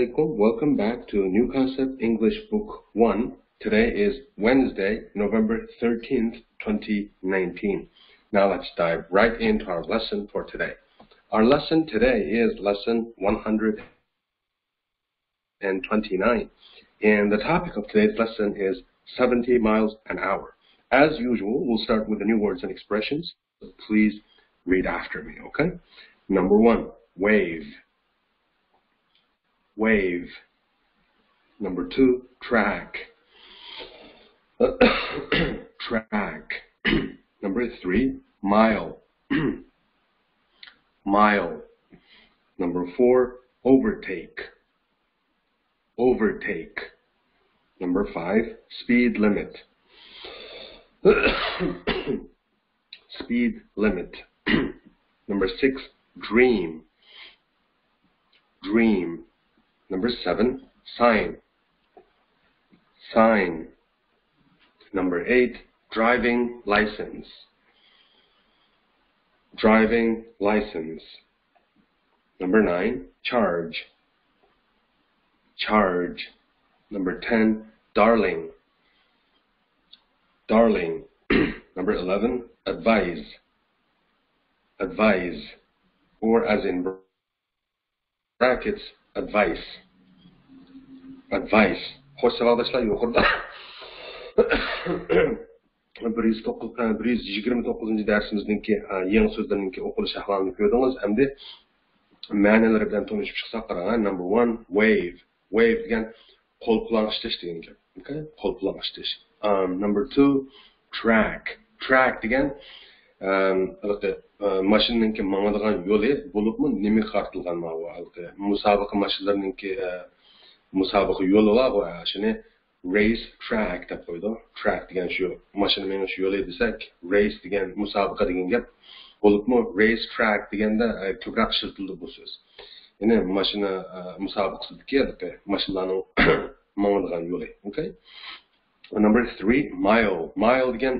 alaikum. Welcome back to New Concept English Book 1. Today is Wednesday, November 13th, 2019. Now let's dive right into our lesson for today. Our lesson today is lesson 129. And the topic of today's lesson is 70 miles an hour. As usual, we'll start with the new words and expressions. So please read after me, okay? Number 1, wave. Wave. Number 2, track. Track. Number 3, mile. Mile. Number 4, overtake. Overtake. Number 5, speed limit. Speed limit. Number 6, dream. Dream. Number 7, sign. Sign. Number 8, driving license. Driving license. Number 9, charge. Charge. Number 10, darling. Darling. Number 11, advise. Advise. Or as in brackets, advice. Advice. Hoş arkadaşlar yukarıda 129 dersimizninki yeni sözlerinki okuluş ahvalını gördünüz. Hem de ma'nalari bilan tanışıp çıksak qarang. Number 1, wave. Wave degan qo'l bilan ishlash degan gap. Okay? Qo'l bilan ishlash. Number 2, track. Track degan mashinaninki mangadigan yo'li bo'libmi nima qartilgan musobaqa mashinalarininki musobaqa yo'li bor, shuni race track deb qo'ydi. Track degan shu mashina menish yo'li desak, race degan musobaqa degan gap bo'libmi, race track deganda ko'proq ishlatildi bu so'z. Ya'ni mashina musobaqasidagi mashinalarning mangadigan yo'li. Okay? Number 3, mile. Mile degan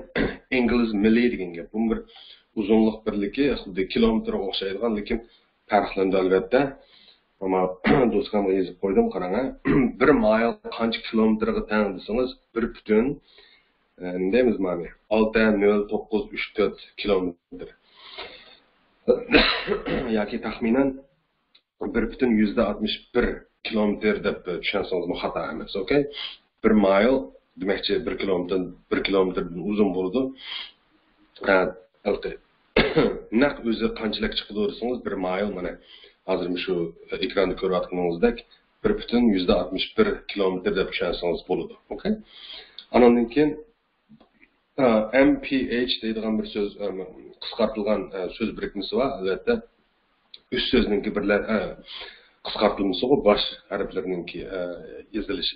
ingliz milli degan gap. Bu bir uzunluq birligi, xuddi kilometrga o'xshaydigan, lekin farqlandi albatta. Ama do'stlarga yozib qo'ydim, qarang. 1 mile qancha kilometrga teng desangiz, 1 deymiz mana 6.0934 kilometr. Yoki taxminan 1.61 kilometr deb tushunsangiz xato emas, okay? 1 mile demakchi 1 kilometrdan uzun bo'ladi. Naq o'zi qanchalik chiqadi desangiz 1 mile mana hozir shu ekranda ko'rayotganingizdek 1.61 kilometr deb tushunsangiz bo'ladi, okay? Andan keyin MPH deydigan bir so'z qisqartirilgan so'z birikmasi bor. Albatta üst so'zninki birlar qisqartirilmasi bu bosh harflarninki yozilishi,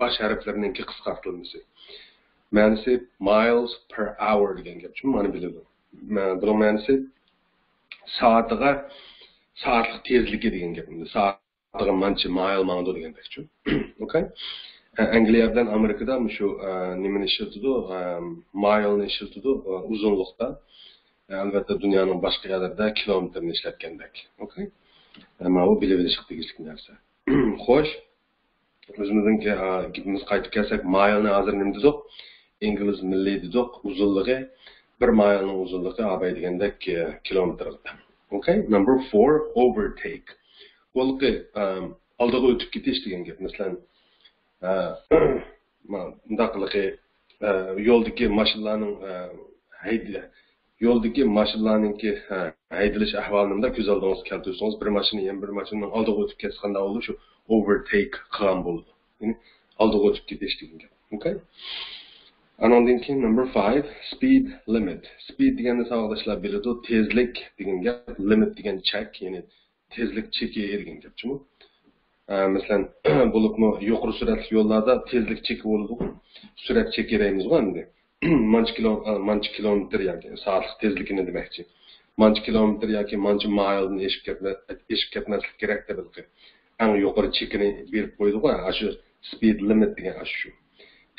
bosh harflarninki qisqartirilmasi. Ma'nosi miles per hour degan gap. Shuni ma'no biladi. Bu ma'nosi soatiga soatlik tezligi degan gap. Soatiga mancha mile mangdi degandek-chi. Okay? Angliya bilan Amerikada shu nimani ishlatadi? Mile-ni ishlatadi uzunlikda. Albatta dunyoning boshqa yerlarida kilometrni ishlatgandek. Okay? Ammo bu bilib olish tegishli narsa. Xo'sh, o'zimizga gapimiz qaytib kelsak, mile-ni hozir nima dedik? İngiliz milliy dedik, uzunligi 1 mile'ning uzunligi abay degandek kilometrda. Okay? Number 4, overtake. Bo'lqi oldiga o'tib ketish degan gap. Masalan, bundaqligi yo'ldagi mashinalarning haydalish ahvolini ko'z oldingizga keltirsangiz, bir mashina yana bir mashinaning oldiga o'tib ketganda bo'ladi, shu overtake qilgan bo'ladi. Ya'ni oldiga o'tib ketish degan gap. Okay? Andan keyin number 5, speed limit. Speed deganda savoqdoshlar biladi, tezlik degan gap, limit degan chek, ya'ni tezlik cheki degan gapchimi? Masalan, bo'libmi yuqori suratli yo'llarda tezlik cheki bo'ladi. Surat cheki deymiz-ku endi. Mancha kilometr yoki soatlik tezlikni demakchi. Mancha kilometr yoki mancha mile'ni eshib ketmaslik kerak deb bildi. Eng yuqori chekini berib qo'ydi-ku, shu speed limit degan shu.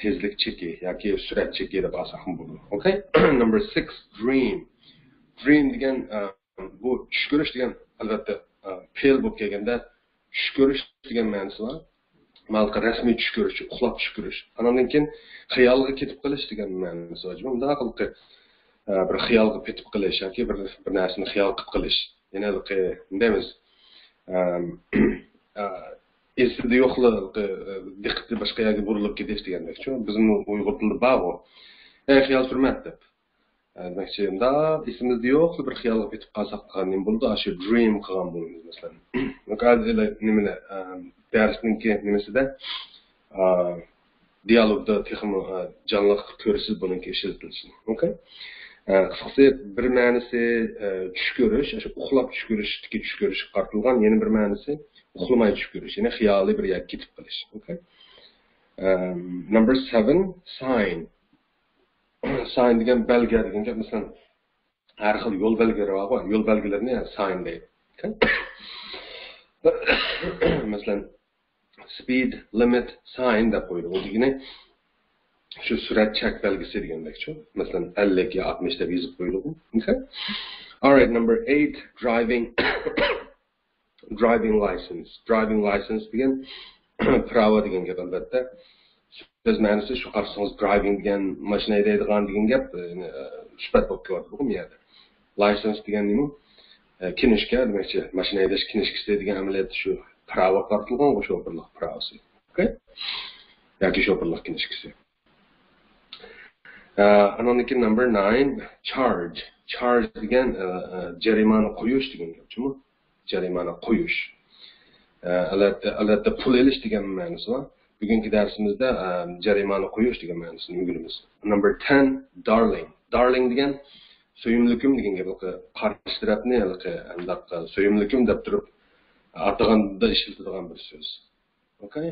Tezlik cheki yoki surat cheki deb asosan bo'ladi. Okay? Number 6, dream. Dream degan bu tush ko'rish degan albatta fe'l bo'lib kelganda tush ko'rish degan ma'nosi bor. Malqa rasmiy tush ko'rish, uxlab tush ko'rish. Andan keyin xayolga ketib qolish degan ma'nosi bor. Bunda bir xayolga ketib qolish yoki bir narsani xayol qilib qolish. Yana deymiz. Esida yo'qlar diqqatni boshqa yerga burilib ketish degandek-ku. Bizning Uyg'ur tilida bor u. Xayol surmat deb. Demakchi, unda esimizda yo'q bir xayolga ketib qolsak qanday bo'ldi? Shu dream qilgan bo'lamiz masalan. Maqolada nimani darsningki nimasida dialogda texmo jonliq ko'rsiz buningki ishlatilsin. Okay? Qisqasi bir ma'nosi tush ko'rish, shu uxlab tush ko'rishdagi tush ko'rish qartilgan, yana bir ma'nosi uxlamay tush ko'rish, ya'ni xiyoliy bir yerga ketib qolish. Okay? Number 7, sign. Sign degan belgi degan gap, masalan, har xil yo'l belgilari bor, yo'l belgilarini sign deydi. Okay? Masalan, speed limit sign deb qo'ydi. U degani shu surat chek belgisi degandek-ku. Masalan, 50 ga 60 deb yozib qo'yildi. Okay? All right, number 8, driving driving license. Driving license degan pravo degan gap albatta. Biz ma'nosi shu qarsangiz driving degan mashina haydaydigan degan gap sifat bo'lib keladi bu yerda. License degan nima? Kinishka demakchi, mashina haydash kinishkasi degan amaliyot shu pravo qartilgan sho'pirlik pravosi. Okay? Yoki sho'pirlik kinishkasi. Another number 9, charge. Charge degan jarimani qo'yish degan gapmi? Jarimani qo'yish. Albatta pul elish degan ma'nosi bor. Bugungi darsimizda jarimani qo'yish degan ma'nosini o'rganamiz. Number 10, darling. Darling degan so'yimlikim degan gap. Qarshi tarafni aniq so'yimlikim deb turib ataganda ishlatiladigan bir so'z. Okay?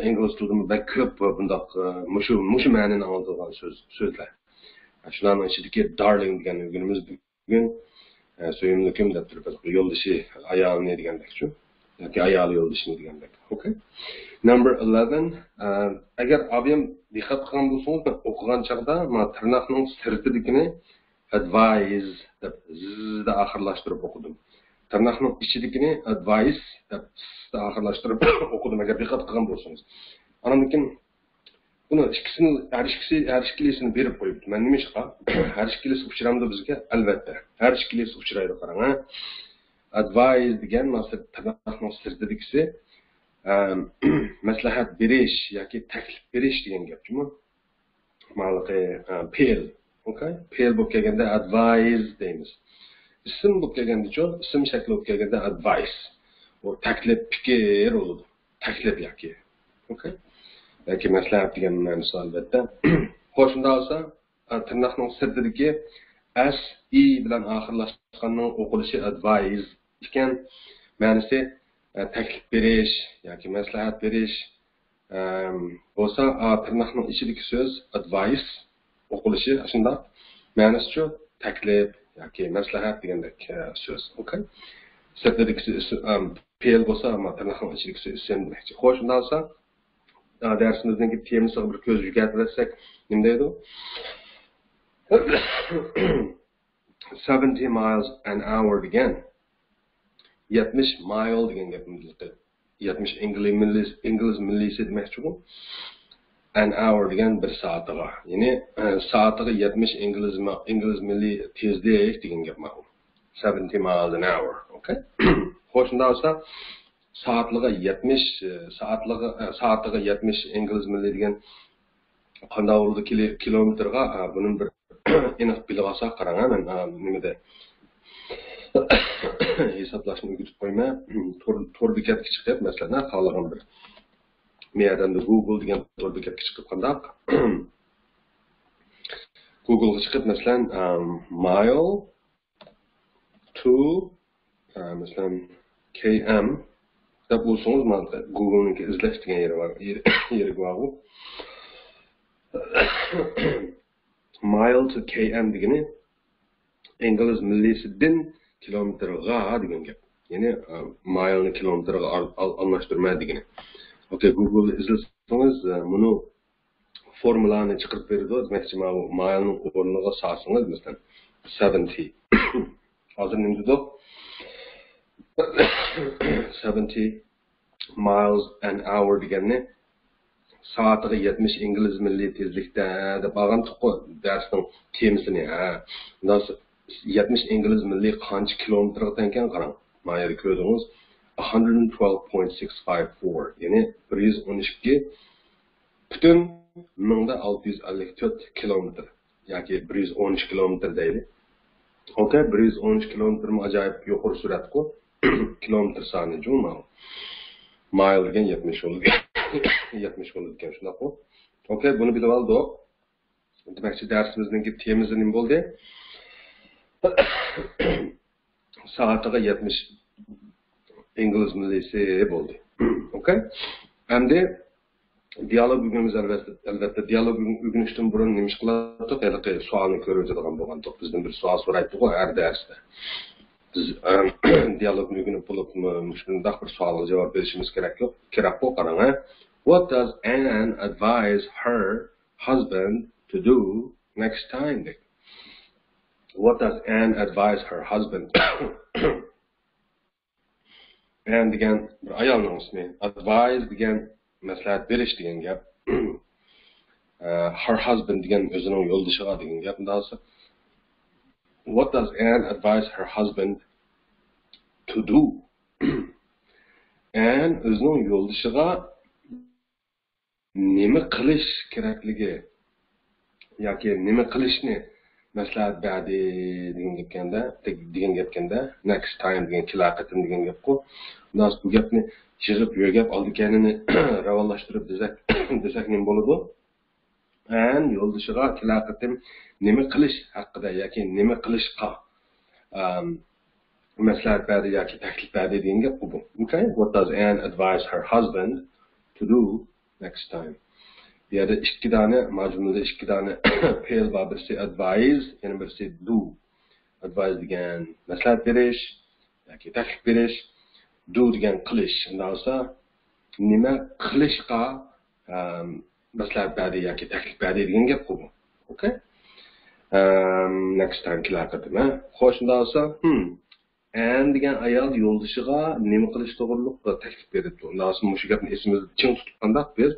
Ingliz tilida ko'p bundoq mushu ma'noni oladigan so'zlar. Shularning ichidagi darling degan o'rganimiz bugun so'yimlikim deb turib yo'ldoshi ayolni degandek-ku. Yoki ayol yo'ldashini degandek. Okay? Number 11, agar obim diqqat qilgan bo'lsangiz, o'qigan chaqda men tirnoqning sirtidagini advise deb zda oxirlashtirib o'qidim. Tirnoqning ichidagini advice deb zda oxirlashtirib o'qidim agar diqqat qilgan bo'lsangiz. Andan keyin buni ikkisini har ikkilisini berib qo'yibdi. Men nima ishqa? Har ikkilisi uchramdi bizga albatta. Har ikkilisi uchraydi qarang. Advise degan maqsad tirnoqning sirtidagisi maslahat berish yoki taklif berish degan gapmi? Ma'laqi pel, okay? Pel bo'lib kelganda advise deymiz. Ism bo'lib kelganda-chi, ism shakli bo'lib kelganda advice. O taklif fikr bo'ladi. Taklif yoki. Okay? Yoki maslahat degan ma'nosi albatta. Xo'sh, shunda bo'lsa, tirnoqning sirtidagi s i bilan oxirlashganning o'qilishi advise ekan, ma'nosi taklif berish yoki maslahat berish bo'lsa, tirnoqning ichidagi so'z advice o'qilishi shunda ma'nosi taklif yoki maslahat degandek so'z. Okay? Sirtidagi pel bo'lsa, tirnoqning ichidagi so'z ism demakchi. Xo'sh, shunda bo'lsa, darsimizning temasiga bir ko'z yugartirsak, nima deydi? 70 miles an hour degan 70 mile degan gapimizda 70 ingliz millisi demakchi bu. An hour degan bir soatiga. Ya'ni soatiga 70 ingliz milli tezlik degan gap ma'lum. 70 miles an hour, okay? Xo'sh, shunda bo'lsa soatiga 70 ingliz milli degan qanday bo'ldi kilometrga buning bir aniq bilib olsak qarang, men nimada hisoblashni o'rgatib qo'ymay, to'r bekatga chiqib, masalan, xohlagan bir meydan Google degan to'r bekatga chiqib qandaq Google ga chiqib, masalan, mile to masalan km deb bo'lsangiz, mana Google ning izlash degan yeri bor. Mile to km degani ingliz millisidan kilometrga degan gap. Ya'ni mile ni kilometrga almashtirma degani. Okay, Google izlasangiz, buni formulani chiqarib beradi. Demakchi, mana mile ning o'rniga solsangiz, masalan, 70. Hozir nima dedi? 70 miles an hour deganni soatiga 70 ingliz milliy tezlikda deb olgandik darsning temasini. Nasıl 70 ingliz milliy qancha kilometrga tenkan qarang. Mana yerda ko'rdingiz 112.654 ya'ni 112 butun 1654 kilometr yoki 113 kilometr deydi. Okay, 113 kilometr acayip yuqori suratku kilometr soni juma. Mile degan 70 bo'ladi. 70 bo'ladi ekan shunaqmi? Okay, buni bilib oldik. Demakchi darsimizning temasi nima bo'ldi? Soatiga 70 ingliz millisi bo'ldi. Okay? Endi dialog bugünümüz elbette diyalog ögünüşten burun neymiş qıladık? Elbette sualını körücüdüğün boğandık. Bizden bir sual soraydık o her derste. Biz diyalog ögünüp bulup şundak bir sualı cevap verişimiz gerek yok. Kerek bu qarana. What does Anne advise her husband to do next time? What does Anne advise her husband? Anne degan bir ayolning ismi. Advise degan maslahat berish degan gap. Her husband degan o'zining yo'ldoshiga degan gap. What does Anne advise her husband to do? Anne o'zining yo'ldoshiga nima qilish kerakligi yoki nima qilishni maslahat berdi degan gapkanda next time degan kilaqatim degan gapku. Bu gapni yig'ib yo'gap oldiganini ravonlashtirib desak nima bo'ladi? Yo'ldoshiga kilaqatim nima qilish haqida yoki nima qilishga maslahat berdi yoki taklif berdi degan gap bu. Okay? What does Anne advise her husband to do next time? Bu yerda ikki dona majmunda ikki dona fe'l bor. Birisi advise, yana birisi do. Advise degan maslahat berish yoki taklif berish, do degan qilish. Shunda bo'lsa nima qilishga maslahat berdi yoki taklif berdi degan gap bu. Okay? Next time kilaqadimi? Xo'sh, shunda bo'lsa, Anne degan ayol yo'ldoshiga nima qilish to'g'riliq taklif berdi. Undan so'ng shu gapni esimizda ching tutganda bir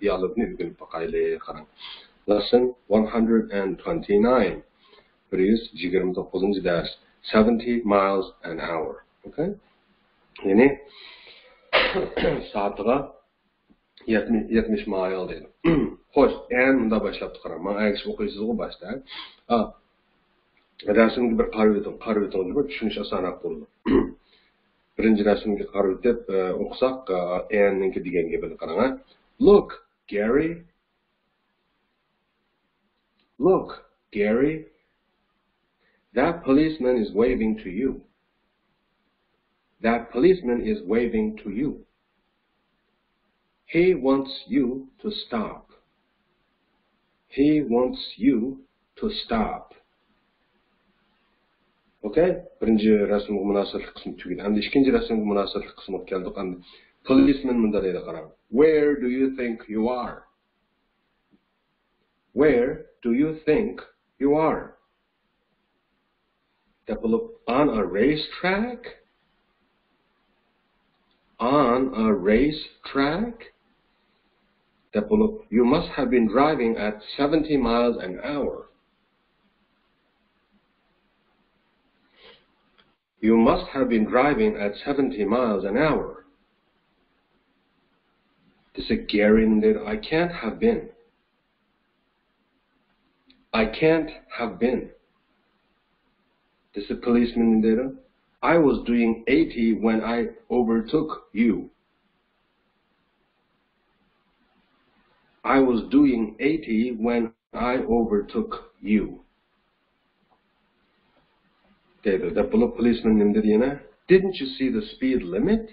dialogni o'rganib boqaylik. Qarang. Lesson 129. 129 dars. 70 miles an hour. Okay? Ya'ni soatiga 70 mile deydi. Xo'sh, Anne bunda boshlab qarang. Men aytib o'qiysiz u boshda. Rasmga bir qarab o'ting deb tushunish osonroq bo'ldi. Birinchi rasmga qarab o'tib o'qisak, Anne'ningki degan gapini qarang. Look, Gary. Look, Gary. That policeman is waving to you. That policeman is waving to you. He wants you to stop. He wants you to stop. Okay? Birinchi rasmga munosabatli qismi tugadi. Endi ikkinchi rasmga munosabatli qismiga keldik. Endi policeman bunda deydi qarang. Where do you think you are? Where do you think you are? On a racetrack? On a racetrack? You must have been driving at 70 miles an hour. You must have been driving at 70 miles an hour. This is Gary that I can't have been. I can't have been. This is policeman data. I was doing 80 when I overtook you. I was doing 80 when I overtook you. The policeman named Diana. Didn't you see the speed limit?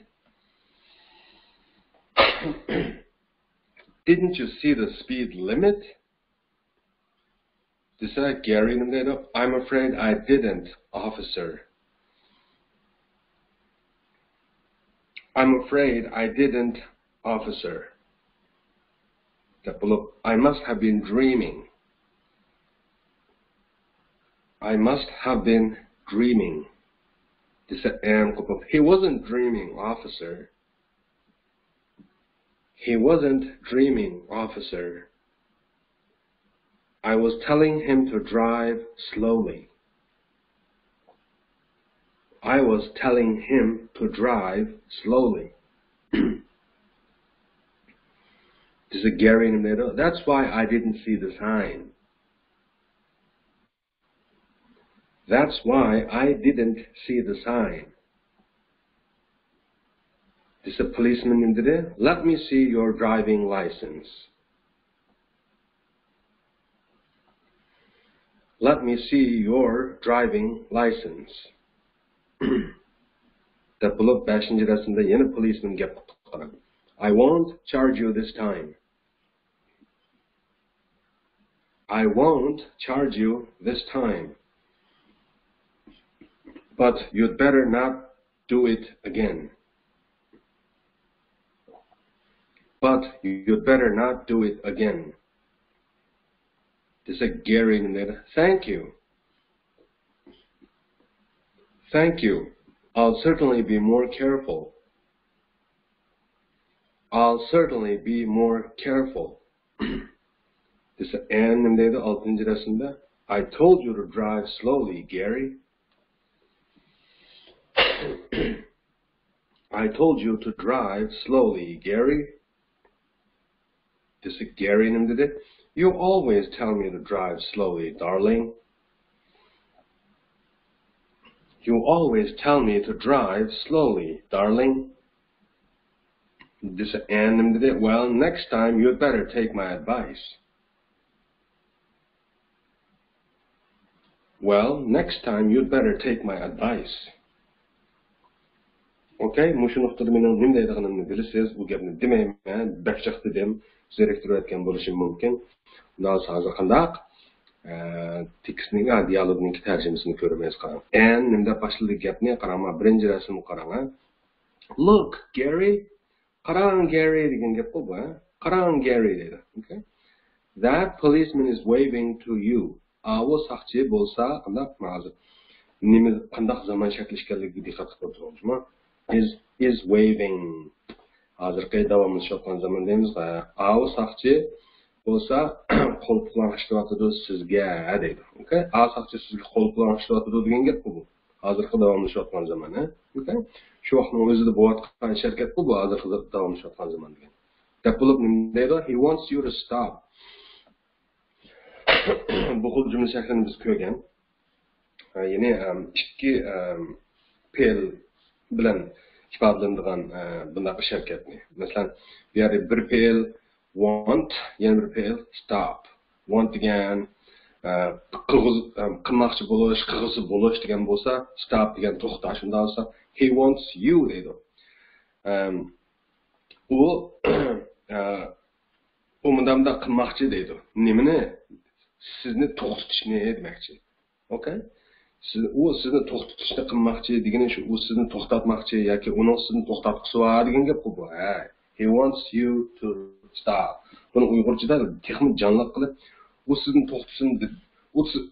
Didn't you see the speed limit? This is Gary named. I'm afraid I didn't, officer. I'm afraid I didn't, officer. I must have been dreaming. I must have been dreaming. He wasn't dreaming, officer. He wasn't dreaming, officer. I was telling him to drive slowly. I was telling him to drive slowly. This is Gary in the middle. That's why I didn't see the sign. That's why I didn't see the sign. This is a policeman in the Let me see your driving license. Let me see your driving license. The bullet bashing rasında yeni policeman gap qilgan. I won't charge you this time. I won't charge you this time. But you'd better not do it again. But you'd better not do it again. This is Gary in there. Thank you. Thank you. I'll certainly be more careful. I'll certainly be more careful. This is Anne in there. I told you to drive slowly, Gary. I told you to drive slowly, Gary. This is Gary in there. You always tell me to drive slowly, darling. You always tell me to drive slowly, darling. This is Anne in there. Well, next time you'd better take my advice. Well, next time you'd better take my advice. Okay, mushu nuqtada mening nima deydiganimni bilasiz, bu gapni demayman, bakchiq dedim, zeriktirayotgan bo'lishim mumkin. Undan hozir qandaq tekstning dialogning tarjimasini ko'ramiz qarang. And nimda boshladik gapni qarama, birinchi rasmni qarang. Look, Gary. Qarang Gary degan gap bu, qarang Gary dedi. Okay? That policeman is waving to you. Avu saqchi bo'lsa, qandaq hozir nima qandaq zamon shakli ekanligiga diqqat qilib turibsizmi? Is waving. Hozirgi davomlashayotgan zaman deymizga, avu saqchi bo'lsa, qo'l bilan ishlayotidi sizga deydi. Okay? A saqchi sizga qo'l bilan ishlayotidi degan gap bu. Hozirgi davomlashayotgan zaman, okay? Shu vaqtning o'zida bo'layotgan sharkat bu hozirgi davomlashayotgan zaman degan. Gap bo'lib nima deydi? He wants you to stop. Bu xil jumla shaklini biz ko'rgan. Ya'ni ikki fe'l bilan ifodalanadigan bunaqa sharkatni. Masalan, bu yerda bir fe'l want, yana bir fe'l stop. Want degan qilmoqchi bo'lish, qilg'isi bo'lish degan bo'lsa, stop degan to'xtash. Shundan bo'lsa, he wants you deydi. U mundamda qilmoqchi deydi. Nimani? Sizni to'xtatishni demoqchi. Okay? Sizni to'xtatishni qilmoqchi degani shu, u sizni to'xtatmoqchi yoki uning sizni to'xtatqisi bor degan gap bu. He wants you to stop. Buni uyg'urchada texnik jonliq qilib, u sizni to'xtatsin deb,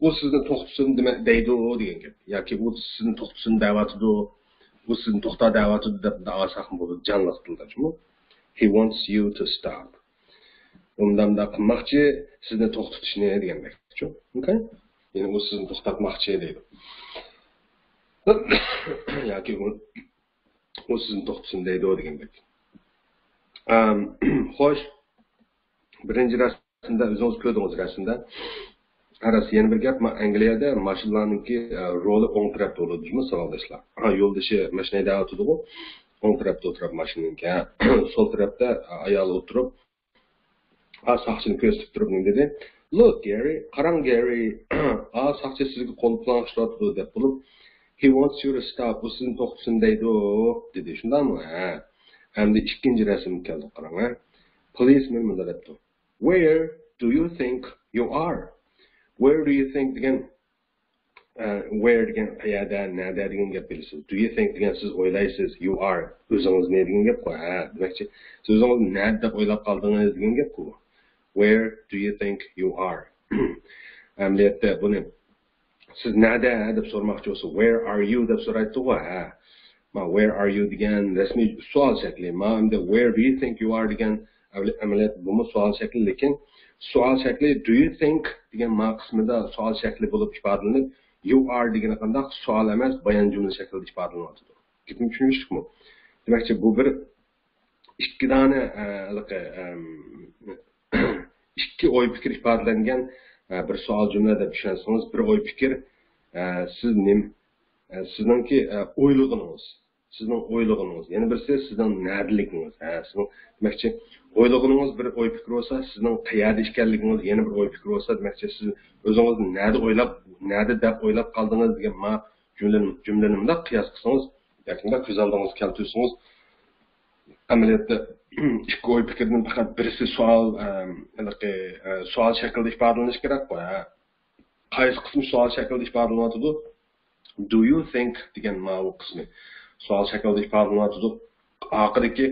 u sizni to'xtatsin deydi degan gap. Yoki u sizni to'xtatsin da'vatidi, u sizni to'xtat da'vatidi deb da'vasak bo'ladi jonliq tilda, shumi? He wants you to stop. Undanda qilmoqchi, sizni to'xtatishni degandak. Okay? Ya'ni u sizni to'xtatmoqchi deydi. Yoki u sizni to'xtatsin deydi degandek. Xo'sh, birinchi rasmda o'zingiz ko'rdingiz rasmda. Arasi yana bir gap, Angliyada mashinalarningki roli o'ng tarafda bo'ladi, savoldoshlar. Yo'ldoshi mashinada o'tadi-ku, o'ng tarafda o'tirib mashinaningki, so'l tarafda ayol o'tirib, saqchini ko'rsatib turib nima dedi? Look, Gary, qarang Gary, saqchi sizga qo'l bilan ishlatdi deb bo'lib, he wants you to stop, u sizni to'xtatsin deydi dedi. Shundami? Hamda ikkinchi rasm keldi, qarang. Policeman bunda debdi. Where do you think you are? Where do you think degan where degan qayerda, nada degan gap bilasiz. Do you think degan siz o'ylaysiz, you are o'zingiz ne degan gap qo'y. Demakchi, siz o'zingiz nada deb o'ylab qoldingiz degan gap ku. Where do you think you are? Amaliyotda buni siz nada deb so'ramoqchi bo'lsa, where are you deb so'raydi-ku. Where are you degan rasmiy savol shakli. Where do you think you are degan amaliyot bu savol shakli, lekin savol shakli do you think degan ma qismida savol shakli bo'lib ifodalanib, you are degan qanday savol emas, bayon jumla shaklida ifodalanyapti. Gapni tushundingizmi? Demakchi bu bir ikki dona ikki o'y fikr ifodalangan bir savol jumla deb tushunsangiz, bir o'y fikr sizningki o'ylig'ingiz, yana birisi sizning nadiligingiz. Demakchi o'ylig'ingiz bir o'y fikr bo'lsa, sizning qayerda ekanligingiz yana bir o'y fikr bo'lsa, demakchi siz o'zingizni nada deb o'ylab qoldingiz degan ma jumlani bunday qiyos qilsangiz, yaqinda ko'z oldingizga keltirsangiz, amaliyotda ikki o'y fikrning faqat birisi savol shaklida ifodalanishi kerak. Qaysi qismi savol shaklida ifodalanyapti? Do you think degan ma'lum qismi savol shaklida ifodalanyapti. Oxiridagi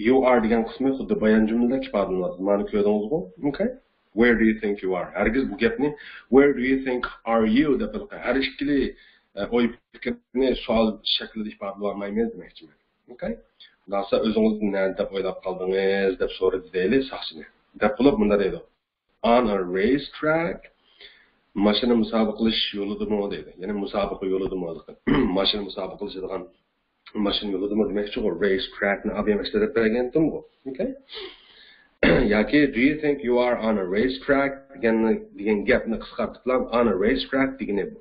you are degan qismi xuddi bayon jumlada ifodalanyapti. Ma'ni ko'rdingizmi? Okay. Where do you think you are? Hargiz bu gapni where do you think are you deb har ikkili o'y fikrni savol shaklida ifodalamaymiz demoqchiman. Okay. Nasa o'zingizni nima deb o'ylab qoldingiz deb so'radi deylik soqchini. Deb bo'lib bunda deydi. On a racetrack mashina musobaqa qilish yo'lidami deydi. Ya'ni musobaqa yo'lidami? Mashina musobaqa qiladigan mashina yo'lidami demoqchi u racetrackni obyektda bergandim bu. Okay? Yoki do you think you are on a racetrack degan gapni qisqartirib on a racetrack degani bu.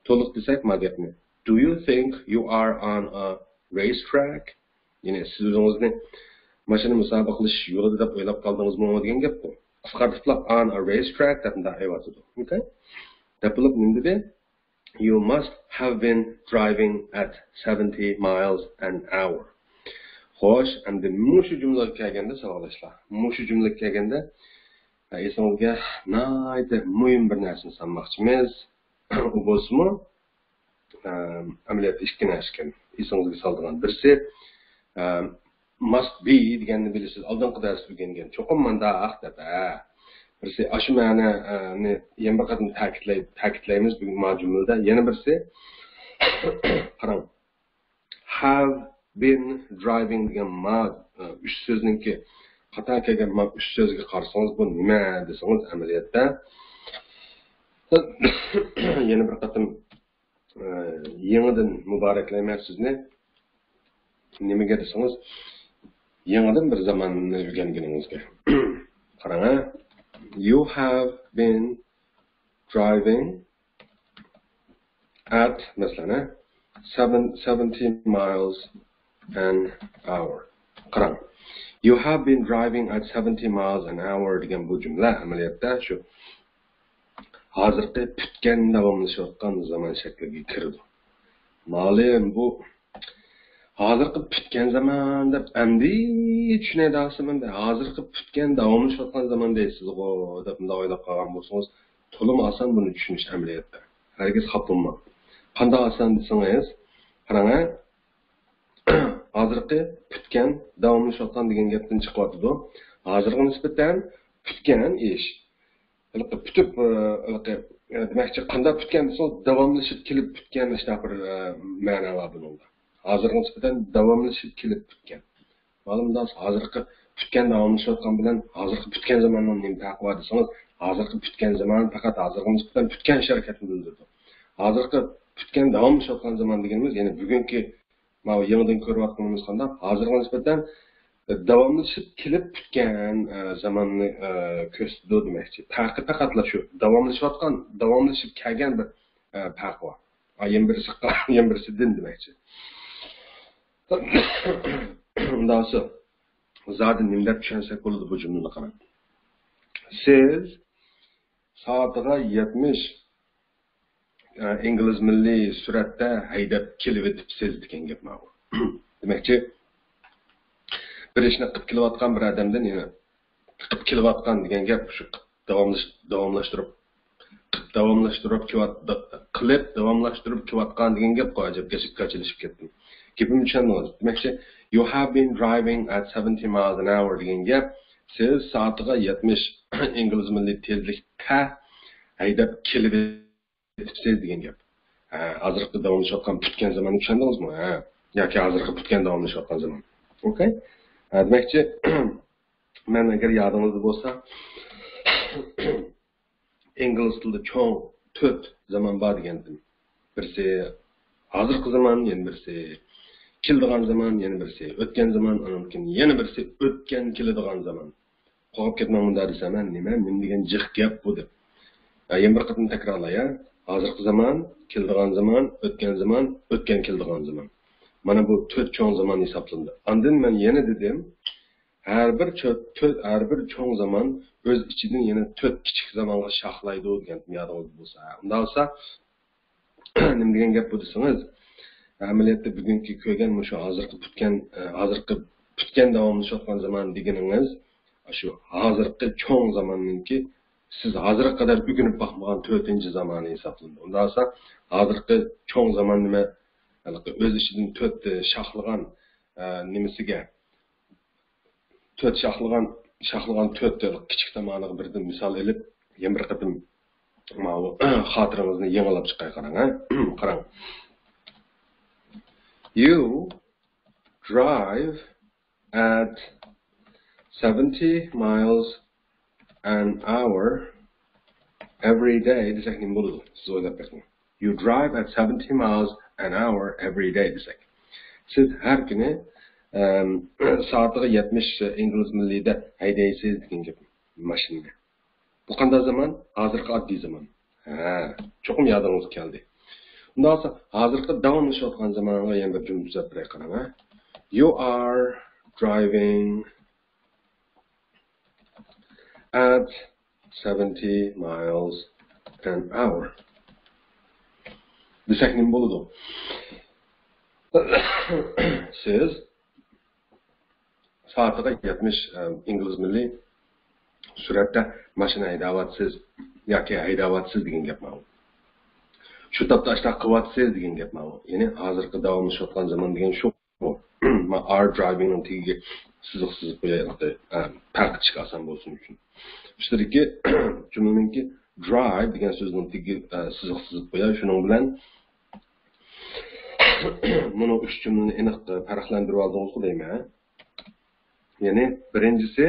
To'liq desak ma gapni. Do you think you are on a racetrack? Yine siz o'zingizni mashina musobaqa qilish yo'lida deb o'ylab qoldingizmi degan gap bu. Qisqartirib on a racetrack deb aytadi. Okay? Deb bo'lib nima dedi? You must have been driving at 70 miles an hour. Xo'sh, endi mushu jumlaga kelganda savolashlar. Mushu jumlaga kelganda esingizga nayda muhim bir narsani sanmoqchimiz. U bo'lsa-mu amaliyotda ikki narsa ekan. Esingizga soldigan birisi must be deganni bilasiz. Oldingi dars o'rgangan. Cho'qim mandaq deb. Birisi shu ma'noni yana bir qadam ta'kidlaymiz bugun mavjumada. Yana birisi qarang. Have been driving degan ma uch so'zningki xato kelgan ma uch so'zga qarasangiz bu nima desangiz amaliyotda yana bir qadam yangidan muboraklayman sizni. Nimaga desangiz yangidan bir zamonni o'rganganingizga. Qarang, you have been driving at masalan 70 miles an hour. Qarang, you have been driving at 70 miles an hour degan bu jumla amaliyotda shu hozirda putgan davomlashayotgan zaman shakliga kirdi. Ma'lum bu hozirgi putgan zaman deb endi tushunayapsizmi? Hozirgi putgan davomlashayotgan zaman deysiz-ku deb bunday o'ylab qolgan bo'lsangiz, to'liq oson buni tushunish amaliyotda. Hargiz xafa qanday oson desangiz, qarang, hozirgi putgan davomlashayotgan degan gapdan chiqyapti. Hozirga nisbatan putgan ish. Putib demakchi qanday putgan desangiz, davomlashib kelib putgan ishda bir ma'no bor bunda. Hozirga nisbatan davomlashib kelib putgan. Ma'lumda hozirgi putgan davomlashayotgan bilan hozirgi putgan zamonning nima farqi bor desangiz, hozirgi putgan zaman faqat hozirga nisbatan putgan harakatni bildirdi. Hozirgi putgan davomlashayotgan zaman deganimiz, ya'ni bugungi mana yangidan ko'rayotganimiz qanday hozirga nisbatan davomlashib kelib putgan zamonni ko'rsatdi demakchi. Farqi faqatla shu davomlashib kelgan bir farq bor. Yana birisi din demakchi. Undaqsa zaten nimda tushunsak bo'ladi bu jumlani qarang. Siz soatiga 70 ingliz milliy suratda haydab kelib o'tibsiz degan gap bu. Demakchi bir ishni qilib kelayotgan bir odamdan yana qilib kelayotgan degan gap shu davomlashtirib kelayotgan degan gap qo'yib gachilishib ketdim. Gapim tushundingiz? Demakchi you have been driving at 70 miles an hour degan gap siz soatiga 70 ingliz milliy tezlikda haydab kelib o'tibsiz degan gap. Hozirgi davomlashayotgan putgan zamonni tushundingizmi? Yoki hozirgi putgan davomlashayotgan zaman. Okay? Demakchi, men agar yodingizda bo'lsa, ingliz tilida cho'ng 4 zaman bor degandim. Birisi hozirgi zaman, yana birisi keladigan zaman, yana birisi o'tgan zaman, yana birisi o'tgan keladigan zaman. Qo'yib ketmamda desam, nima degan jiq gap bu deb. Yana bir qatim takrorlay, hozirgi zaman, keladigan zaman, o'tgan keladigan zaman. Mana bu 4 cho'ng zaman hisoblandi. Ondan men yana dedim, har bir cho'ng zaman o'z ichidan yana 4 kichik zamonga shohlaydi degan yodingizda bo'lsa. Unda bo'lsa nima degan gap bu desangiz, amaliyotda bugungi ko'rgan shu hozirgi putgan davomlashayotgan zaman deganingiz shu hozirgi cho'ng zamonninki siz hozirga qadar o'rganib boqmagan 4-zamoni hisoblanadi. Unda bo'lsa hozirgi cho'ng zaman nima o'z ichidan 4 shohlagan nimasiga 4 shohlagan 4 kichik zamoniga birdan misol olib, yana bir qatim mana xotirangizni yangilab chiqay qarang. Qarang. You drive at 70 miles an hour every day. Desek nima bo'ladi? Siz o'ylab ko'ring. You drive at 70 miles an hour every day desek. Siz har kuni soatiga 70 ingliz millida haydaysiz degan gap mashinani. Bu qanday zaman? Hozirgi oddiy zaman. Cho'qim yodingizga keldi. Unda olsa hozirgi davomlashayotgan zamonga yana bir jumla tuzab beray qarang. You are driving at 70 miles an hour. Desak nima bo'ladi? Siz soatiga 70 ingliz milli suratda mashina haydayapsiz yoki haydayapsiz degan gap ma'lum. Shu topda ashta qilyapsiz degan gap ma'lum. Ya'ni hozirgi davomlashayotgan zaman degan shu. Ma are driving ning tagiga sizib qo'yayapti. Farq chiqarsan bo'lsin uchun. Üstadagi jumlaningki drive degan so'zning tagiga sizib qo'yay. Shuning bilan buni uch jumlani aniq farqlantirib oldingiz deyman. Ya'ni birinchisi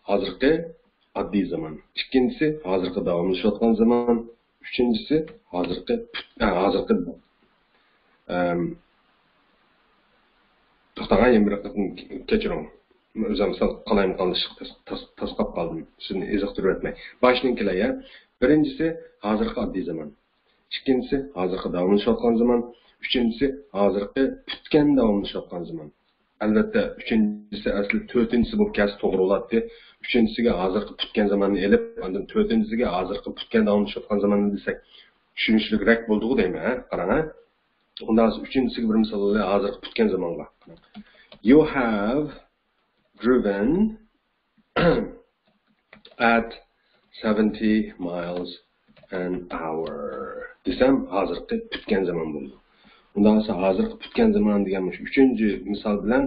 hozirgi oddiy zaman, ikkinchisi hozirgi davomlashayotgan zaman, uchinchisi hozirgi to'xtagan yana bir qatim kechiring. O'zim misol qalayim tasqab qoldim. Sizni izohtirib o'tmay. Boshninkilar ya. Birinchisi hozirgi oddiy zaman. İkincisi hozirgi davomlashayotgan zaman, uchinchisi hozirgi putgan davomlashayotgan zaman. Albatta, uchinchisi asli to'rtinchisi bo'lib kelsa to'g'ri bo'ladi. Uchinchisiga hozirgi putgan zamanni elib, ondan to'rtinchisiga hozirgi putgan davomlashayotgan zamanni desak, tushunishliroq bo'ldi-ku deyman, qarang. Undan so'ng uchinchisiga bir misol hozirgi putgan zamonga. You have driven at 70 miles an hour. Desem hozirgi putgan zaman bo'ldi. Undan so'ng hozirgi putgan zaman degan uchinchi misol bilan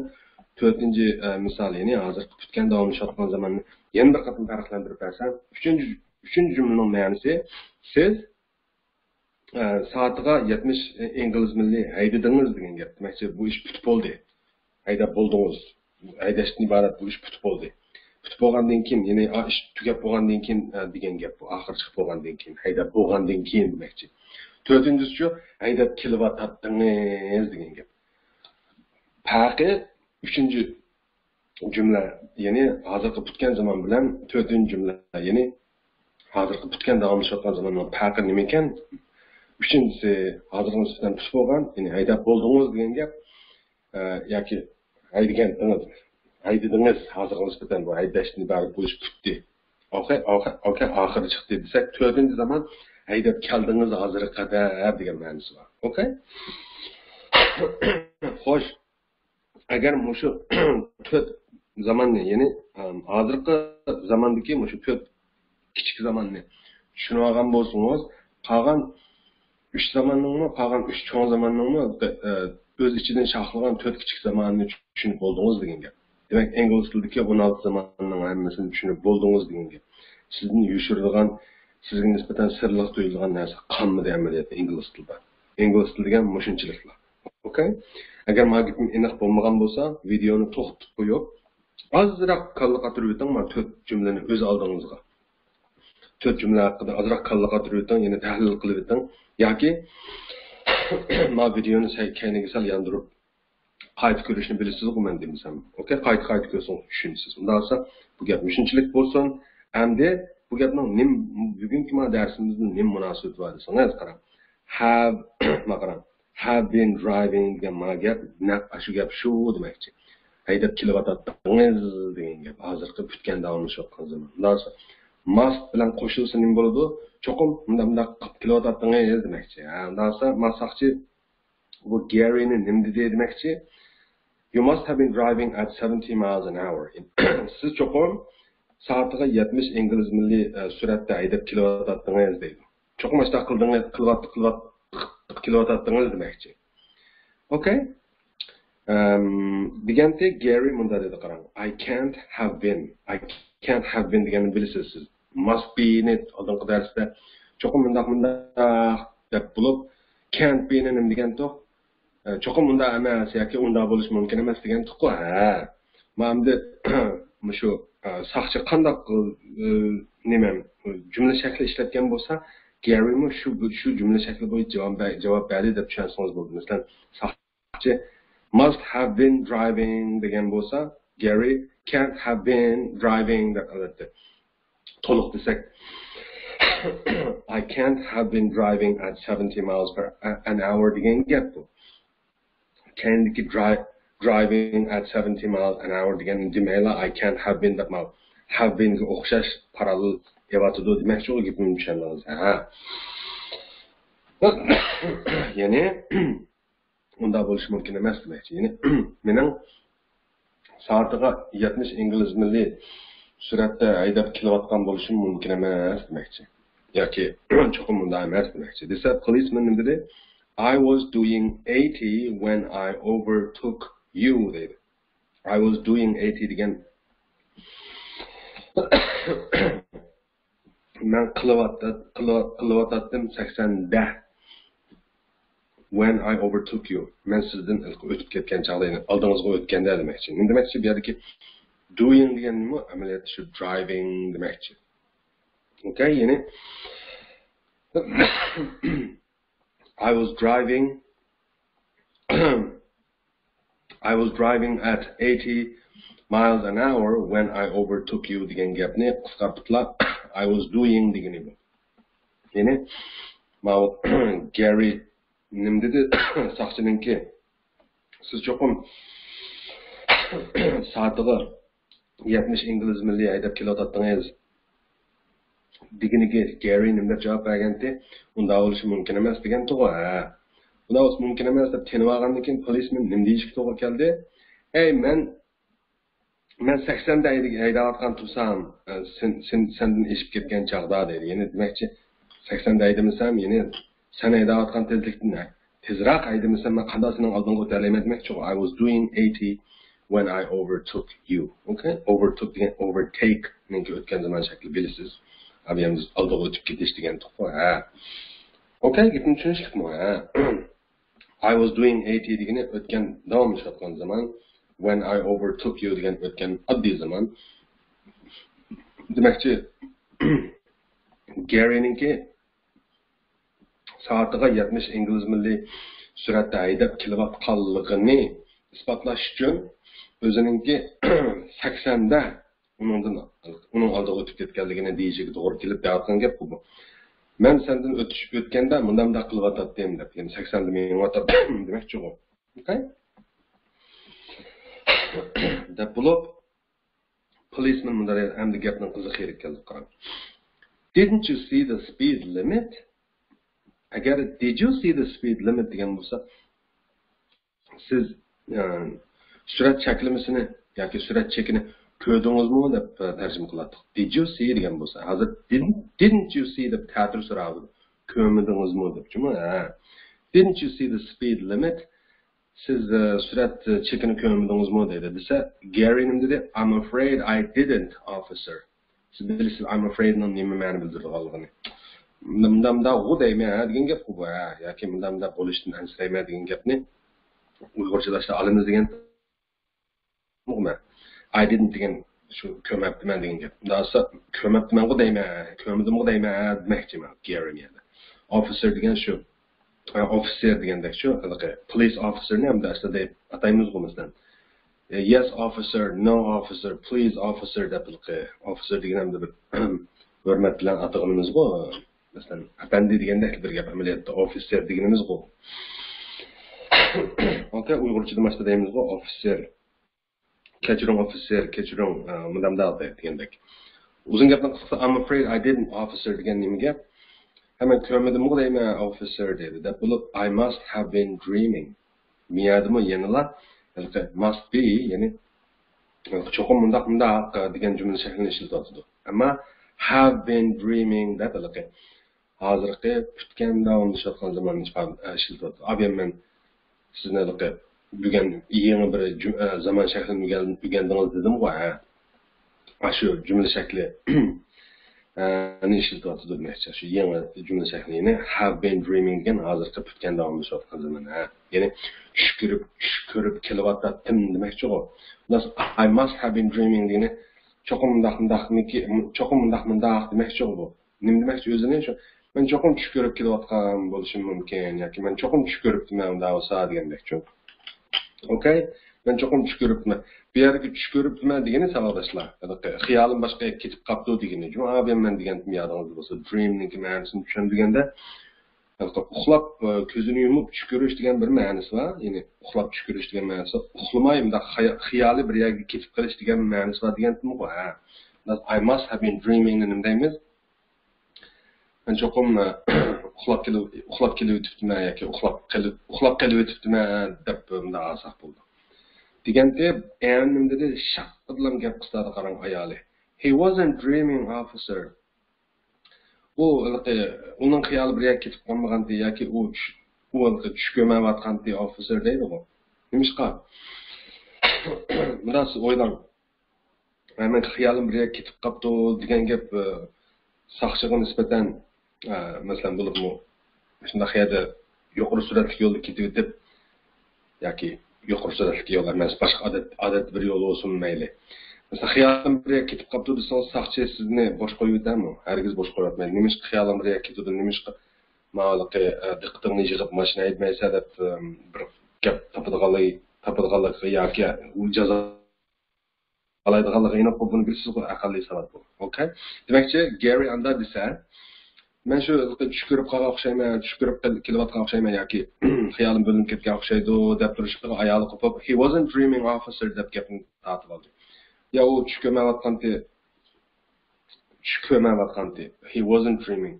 to'rtinchi misol, ya'ni hozirgi putgan davomlashayotgan zamanni yana bir qatim farqlantirib bersam, uchinchi jumlaning ma'nosi siz soatiga 70 ingliz milli haydadingiz degan gap. Demakchi bu ish put bo'ldi. Haydab bo'ldingiz. Haydashdan iborat bu ish put bo'ldi. Put bo'lgandan keyin, ya'ni ish tugab bo'lgandan keyin degan gap bu. Oxir chiqib bo'lgandan keyin, haydab bo'lgandan keyin demakchi. To'rtinchisi haydab kelyaptingiz degan gap. Farqi uchinchi jumla, ya'ni hozirgi putgan zaman bilan to'rtinchi jumla, ya'ni hozirgi putgan davomlashayotgan zamonning farqi nima ekan? Uchinchisi hozirgi nisbatan put bo'lgan, ya'ni haydab bo'ldingiz degan gap yoki haydadingiz hozirgi nisbatan bu haydashni iborat bo'lish putdi. Oxiri chiqdi desak, to'rtinchi zaman haydab keldingiz hozirga qadar degan ma'nosi bor. Okay? Xo'sh, agar shu 4 zamanni, ya'ni hozirgi zamandagi shu 4 kichik zamanni tushunib olgan bo'lsangiz, qolgan 3 zamanning, qolgan 3 cho'ng zamanning o'z ichidan shohlagan 4 kichik zamanni tushunib bo'ldingiz degan gap. Demak, ingliz tilidagi 16 zamanning hammasini tushunib bo'ldingiz degan gap. Sizni yushiradigan, sizga nisbatan sirliq tuyulgan narsa qolmadi amaliyotda ingliz tilida. Ingliz tili degan mushunchiliklar. Okay? agar magitni aniq bo'lmagan bo'lsa videoni to'xtatib qo'yib ozroq kalla qatirib o'ting, mana 4 jumlani o'z oldingizga 4 jumla haqida ozroq kalla qatirib o'ting, yana tahlil qilib o'ting yoki ma videoni kayniga sal yondirib qayta ko'rishni bilasizmi men demasam. Okay, qayta ko'rsangiz tushunasiz. Unda bo'lsa bu gap shunchalik bo'lsin. Endi bu gapning bugungi ma darsimizning nim munosabati bor desangiz qarang. Have been driving degan ma gap shu gap shu demakchi. Haydab kelyotdingiz degan gap. Hozirgi putgan davomlashayotgan zaman. Unda bo'lsa must bilan qo'shilsa nim bo'ladi? Cho'qim bunda kelyotdingiz demakchi. Unda bo'lsa masaqchi bu Gary'ni nim dedi demakchi. You must have been driving at 70 miles an hour. Siz cho'qim soatiga 70 ingliz milliy suratda haydab kelyotdingiz deydi. Cho'qim ashta qildingiz, kelyotdingiz demakchi. Okay? Deganda Gary munda dedi qarang. I can't have been deganini bilasiz siz. Must be ni oldingi darsda cho'qim munda deb bo'lib can't be ni nim degan to'q cho'qim unda emas yoki unda bo'lish mumkin emas degan to'q. Ma'amda shu saqchi qandoq nima jumla shakli ishlatgan bo'lsa Gary mu shu jumla shakli bo'yicha javob berdi deb tushunsangiz bo'ladi. Masalan, saqchi must have been driving degan bo'lsa Gary can't have been driving deb albatta to'liq desak I can't have been driving at 70 miles per an hour degan gap bu. Can't driving at 70 miles an hour degan demayla I can't have been deb mal have been ga o'xshash parallel evatidi demakchi u gapni tushundingiz. Ya'ni unda bo'lish mumkin emas demakchi. Ya'ni mening soatiga 70 ingliz milliy suratda haydab kelayotgan bo'lishim mumkin emas demakchi. Yoki cho'qim unda emas demakchi. Desa policeman nima dedi? I was doing 80 when I overtook you dedi. I was doing 80 degan men qilyotdim 80 da when I overtook you. Men sizdan o'tib ketgan chaqda, oldingizga o'tganda demakchi. Nima demakchi bu yerdagi doing degan nima? Amaliyotda shu driving demakchi. Okay, ya'ni I was driving at 80 miles an hour when I overtook you degan gapni qisqartirib I was doing degani bu. Ya'ni ma Gary nim dedi saqchininki siz cho'qim soatiga 70 ingliz milliy haydab kelyotdingiz deginiga Gary nimda javob berganda unda bo'lishi mumkin emas degan to'g'ri. Unda o'z mumkin emas deb tenib olgandan keyin policeman nim deyishga to'g'ri keldi. Ey men 80 da haydayotgan tursam sendan eshib ketgan chaqda dedi. Ya'ni demakchi 80 da haydamisam, ya'ni sen haydayotgan tezlikdan tezroq haydamasam men qanday sening oldinga o'ta olaman demakchi. I was doing 80 when I overtook you. Okay? Overtook degan overtake menga o'tgan zaman shakli bilasiz. Abiyamiz oldiga o'tib ketish degan to'g'ri. Okay, gapni tushunishlikmi? I was doing 80 degani o'tgan davomlashayotgan zaman, when I overtook you degan o'tgan oddiy zaman. Demakchi Gary'ninki soatiga 70 ingliz milliy suratda haydab kelayotganligini isbotlash uchun o'zininki 80 da uning oldiga o'tib ketganligini deyishiga to'g'ri kelib deyotgan gap bu. Men sendan o'tganda bundamda qilyotdim deb, ya'ni 80 da men o'tdim demakchi u. Okay? Deb bo'lib policeman bunda endi gapning qiziq yeriga kelib qarang. Didn't you see the speed limit? Agar did you see the speed limit degan bo'lsa siz surat cheklamasini yoki surat chekini ko'rdingizmi deb tarjima qildik. Did you see degan bo'lsa hozir didn't you see deb ta'tir so'radi. Ko'rmadingizmi debchimi? Didn't you see the speed limit? Siz surat chekini ko'rmadingizmi dedi. Desa Gary nim dedi, I'm afraid I didn't, officer. Siz bilasiz I'm afraid nima ma'ni bildirganligini. Mundamda u deyman degan gap bu. Yoki mundamda bo'lishdan ansirayman degan gapni Uyg'urchada işte alınız degan I didn't degan shu ko'mabdiman degan gap. Dasa ko'mabdiman deyman, ko'mdim deyman demoqchiman Gary yani. Officer degan shu officer degandek shu police officer ni hamda aslida ataymiz qo'masdan. Yes officer, no officer, please officer deb officer degan hamda bir hurmat bilan atag'inimiz bu. Masalan, apandi degandek bir gap amaliyotda officer deganimiz bu. Okay, Uyg'urchada mana shu deymiz bu officer. Kechiring officer, kechiring mudamda degandek. Uzun gapdan qisqasi I'm afraid I didn't officer degan nima gap? Hemen ko'rmadim deyman officer dedi. Deb bo'lib I must have been dreaming. Miyadimi yanıla must be yani cho'qim mundaq degan jumla shaklini ishlatyapti. Ammo have been dreaming deb hozirgi kutganda o'nishayotgan zamonni ishlatyapti. Abi men sizni bugun yangi bir zaman shaklini o'rgandingiz dedim-ku. Shu jumla shakli ne ishlatyapti demoqchi. Shu yangi jumla shaklini have been dreaming degan hozirgi kutganda o'nishayotgan zaman. Ya'ni tush ko'rib kelyaptim demoqchi u. I must have been dreaming degani cho'qim mundaq demoqchi bu. Nima demoqchi o'zini shu men cho'qim tush ko'rib kelayotgan bo'lishim mumkin yoki men cho'qim tush ko'ribman unda bo'lsa degandek-chi. Okay? Men cho'qim tush ko'ribman. Bu yerga tush ko'ribman degani savoldoshlar. Xiyolim boshqa yerga ketib qolibdi degani. Javob men degan miyadingiz bo'lsa dreaming ma'nosini tushundiganda uxlab ko'zini yumib tush ko'rish degan bir ma'nosi bor. Ya'ni uxlab tush ko'rish degan ma'nosi, uxlamayimda xiyoli bir yerga ketib qolish degan ma'nosi bor deganmi bu? I must have been dreaming nima deymiz? Men cho'qim uxlab kelyotibman yoki uxlab kelyotibman deb bunda olsak bo'ldi. Deganda endi dedi shaqqilam gap qiladi qarang ayoli. He wasn't dreaming officer. Bu uning xiyoli bir yerga ketib qolmagandi yoki u tush ko'rmayotgandi officer deydi bu. Nimishqa? Bundan o'ylang. Men xiyolim bir yerga ketib qolibdi degan gap saqchiga nisbatan masalan bo'libmi? Shunday yerda yuqori sur'atli yo'lda ketib o'tib yoki yuqori sur'atli yo'l emas, boshqa odat bir yo'l bo'lsin mayli. Mesela xiyolim bir yerga ketib qolibdi desangiz, saqchi sizni bosh qo'yib o'tadimi? Hargiz bosh qo'ymaydi. Nimishqa xiyolim bir yerga ketdi, nimishqa ma'laqi diqqatingni yig'ib mashina haydmaysa deb bir gap topadiganligi yoki u jazo alaydiganligi aniq buni bilsiz bu aqlli sabab bu. Okay? Demakchi Gary anda desa men shu tush ko'rib qolgan o'xshayman, tush ko'rib kelayotgan o'xshayman yoki xiyolim bo'linib ketgan o'xshaydi deb turishga ayoli qo'pib he wasn't dreaming officer deb gapni tatib oldi. Ya u tush ko'rmayotgandi. He wasn't dreaming.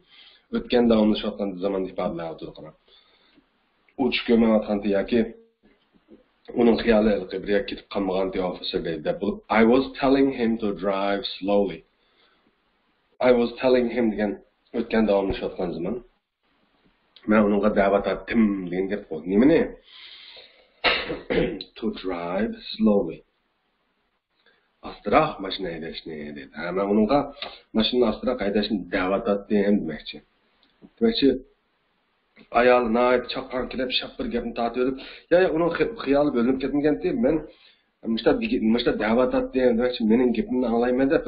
O'tganda o'nishayotgan zaman ifodalayapti qarab. U tush ko'rmayotgandi yoki uning xiyoli bir yerga ketib qolmagandi officer deb bo'lib I was telling him to drive slowly. I was telling him degan o'tganda o'nishayotgan zaman men unga da'vat etdim degan gap bu. Nimani? To drive slowly. Astroq mashina haydashni dedi. Men unga mashina astroq haydashni da'vat etdim demoqchi. Demoqchi ayol nayt chaqqan kelib shaq bir gapni tatib o'tib, ya uning xiyoli bo'linib ketmagandi. Men mishta da'vat etdim demoqchi, mening gapimni anglayman deb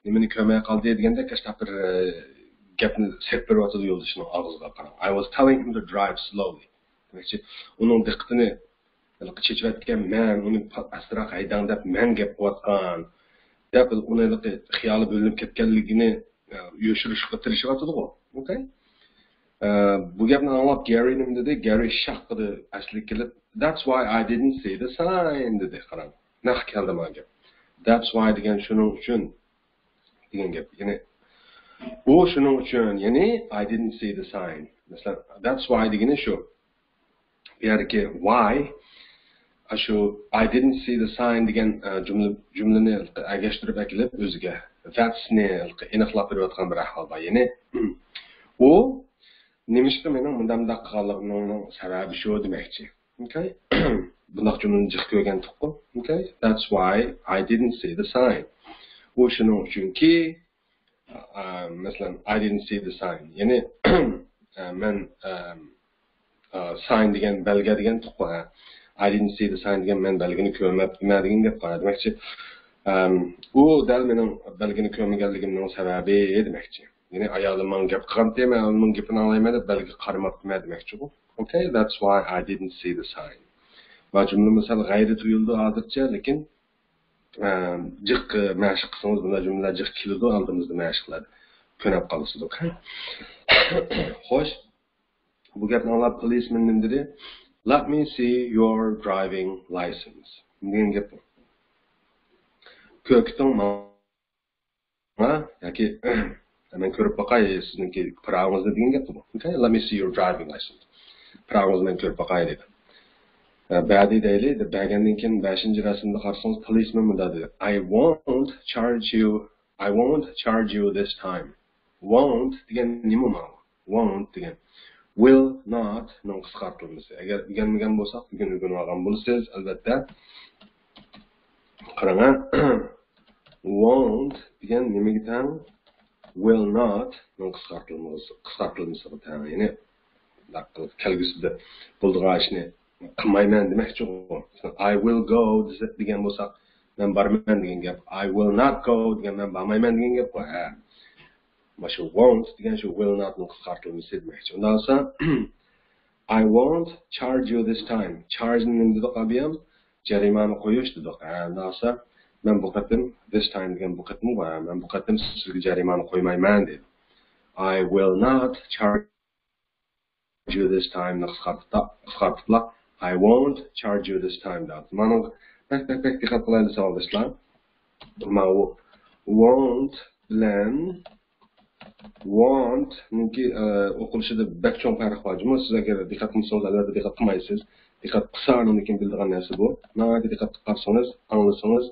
nimani ko'rmay qoldi deganda kashta bir gapni separator yo'lishini og'ziga qarab. I was telling him to drive slowly. Demoqchi, uning diqqatini chechayotgan men uni astroq haydang deb men gap qilayotgan deb uni xiyoli bo'linib ketganligini yo'shirishga tirishyapti-ku. Okay? Bu gapni anglab Gary nima dedi? Gary shaq qildi asli kelib. That's why I didn't see the sign dedi. Qarang. Naq keldi men gap. That's why degan shuning uchun degan gap. Ya'ni u shuning uchun, ya'ni I didn't see the sign. Masalan, that's why degani shu. Bu yerga why shu I didn't see the sign degan jumlani agashtirib kelib o'ziga that's ni aniqlab berayotgan bir ahvol bor. Ya'ni u nimishqa mening bundamda qilganligimning sababi shu demoqchi. Okay? Bundoq jumlani jiq ko'rgandik-ku. Okay? That's why I didn't see the sign. U shuning uchunki masalan I didn't see the sign. Ya'ni men sign degan belge degan tuqqu. I didn't see the sign degan men belgini ko'rmabman degan gap qiladi. Demakchi, u dal mening belgini ko'rmaganligimning sababi demakchi. Ya'ni ayolim menga gap qilgan, men uning gapini anglayman deb belgi qaramabman demakchi bu. Okay, that's why I didn't see the sign. Va jumla misal g'ayri tuyuldi hozircha, lekin jiq mashq qilsangiz bunda jumla jiq keladi, oldimizda mashq qiladi. Ko'nab qolasiz, okay? Xo'sh. Bu gapni anglab policeman nim dedi. Let me see your driving license. Degan gap bu. Ko'kting ma yoki men ko'rib boqay sizniki pravongizni degan gap bu. Okay? Let me see your driving license. Pravongizni men ko'rib boqay dedi. Ba'di deyli, deb bergandan keyin 5-chi rasmda qarasangiz policeman bunda dedi. I won't charge you this time. Won't degan nima ma'no? Won't degan will not ning qisqartirilmasi. Agar o'rganmagan bo'lsak, bugun o'rganib bo'lsangiz, albatta qarang. Won't degan nimaga tang? Will not ning qisqartirilmasi tang. Ya'ni kelgusida bo'ldigan ishni qilmayman demakchi u. I will go degan bo'lsak, men bormayman degan gap. I will not go degan men bormayman degan gap bu. Shu won't degan shu will not ning qisqartirilmasi demakchi. Undan so'ng I won't charge you this time. Charge ning dedi qabiyam jarimani qo'yish dedi. Undan so'ng men bu qatim this time degan bu qatim va men bu qatim sizga jarimani qo'ymayman dedi. I will not charge you this time ning qisqartirib I won't charge you this time dedi. Mana pek diqqat qilaylik savdoshlar. Mana won't bilan want niki o'qilishida bak cho'ng farq bor. Siz agar diqqat qilsangiz, albatta diqqat qilmaysiz. Diqqat qilsangiz lekin bildigan narsa bu. Mana diqqat qilsangiz, anglasangiz,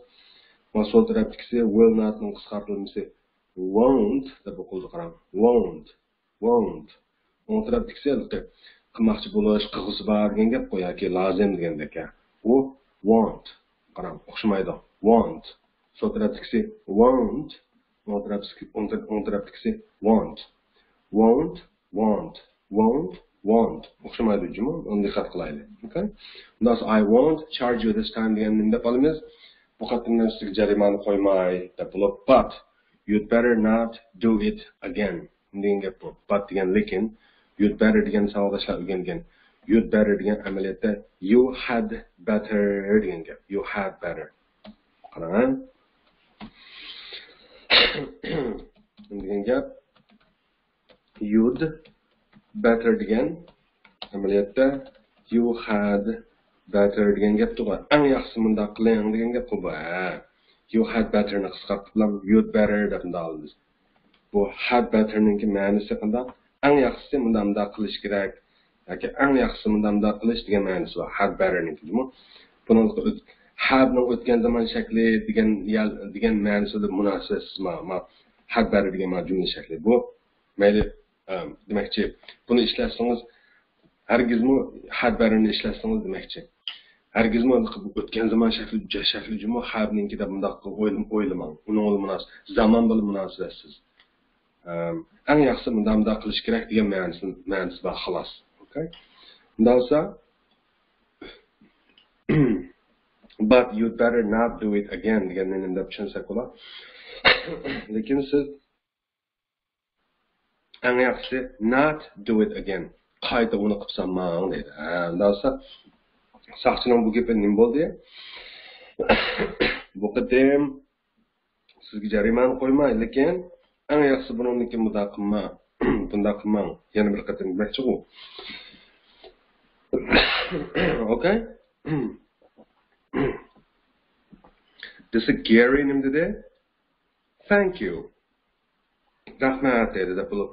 mana sol tarafdagisi will not ning qisqartirilmasi won't deb o'qildi qarang. Won't. O'ng tarafdagisi qilmoqchi bo'lish, qilg'isi bor degan gap qo'y yoki lozim degandek. U want. Qarang, o'xshamaydi. Want. Sol tarafdagisi won't. On tarafdagisi want. O'xshamaydi jumla, uni diqqat qilaylik. Okay? Thus I won't charge you this time degan nima deb olamiz? Bu qatimdan sizga jarimani qo'ymay deb bo'lib, but you'd better not do it again. Degan gap bu. But degan lekin you'd better degan savolashlar o'rgangan. You'd better degan amaliyotda you had better degan gap. You had better. Qarang. degan gap you'd better degan amaliyotda you had better degan gap to'g'ri. Eng yaxshisi bunda qiling degan gap bu. You had better ni qisqartirib bilan you'd better deb olamiz. Bu had better ning ma'nosi qanday? Eng yaxshisi bunda qilish kerak yoki eng yaxshisi bunda qilish degan ma'nosi bor. Had better ning buni have ning o'tgan zaman shakli degan ma'nosida munosabatsiz ma had better degan jumla shakli bu. Mayli demakchi buni ishlatsangiz hargizmi had better ni ishlatsangiz demakchi hargizmi o'tgan zaman shakli jumla have ningida bunday o'ylamang. Uning munosib zaman bilan munosabatsiz. Eng yaxshisi bunday qilish kerak degan ma'nosi bor xolos. Okay? Undan so'ng but you'd better not do it again deganni nima tushunsak bo'ladi. Lekin siz eng yaxshisi not do it again. Qayta uni qilsam deydi. Undan so'ng saqchining bu gapi nima bo'ldi? Bu qatim sizga jarimani qo'ymay, lekin eng yaxshisi buniki bunday qilmang. Yana bir qatim demoqchi u. Okay? This is Gary name today. Thank you. Rahmat dedi deb bo'lib.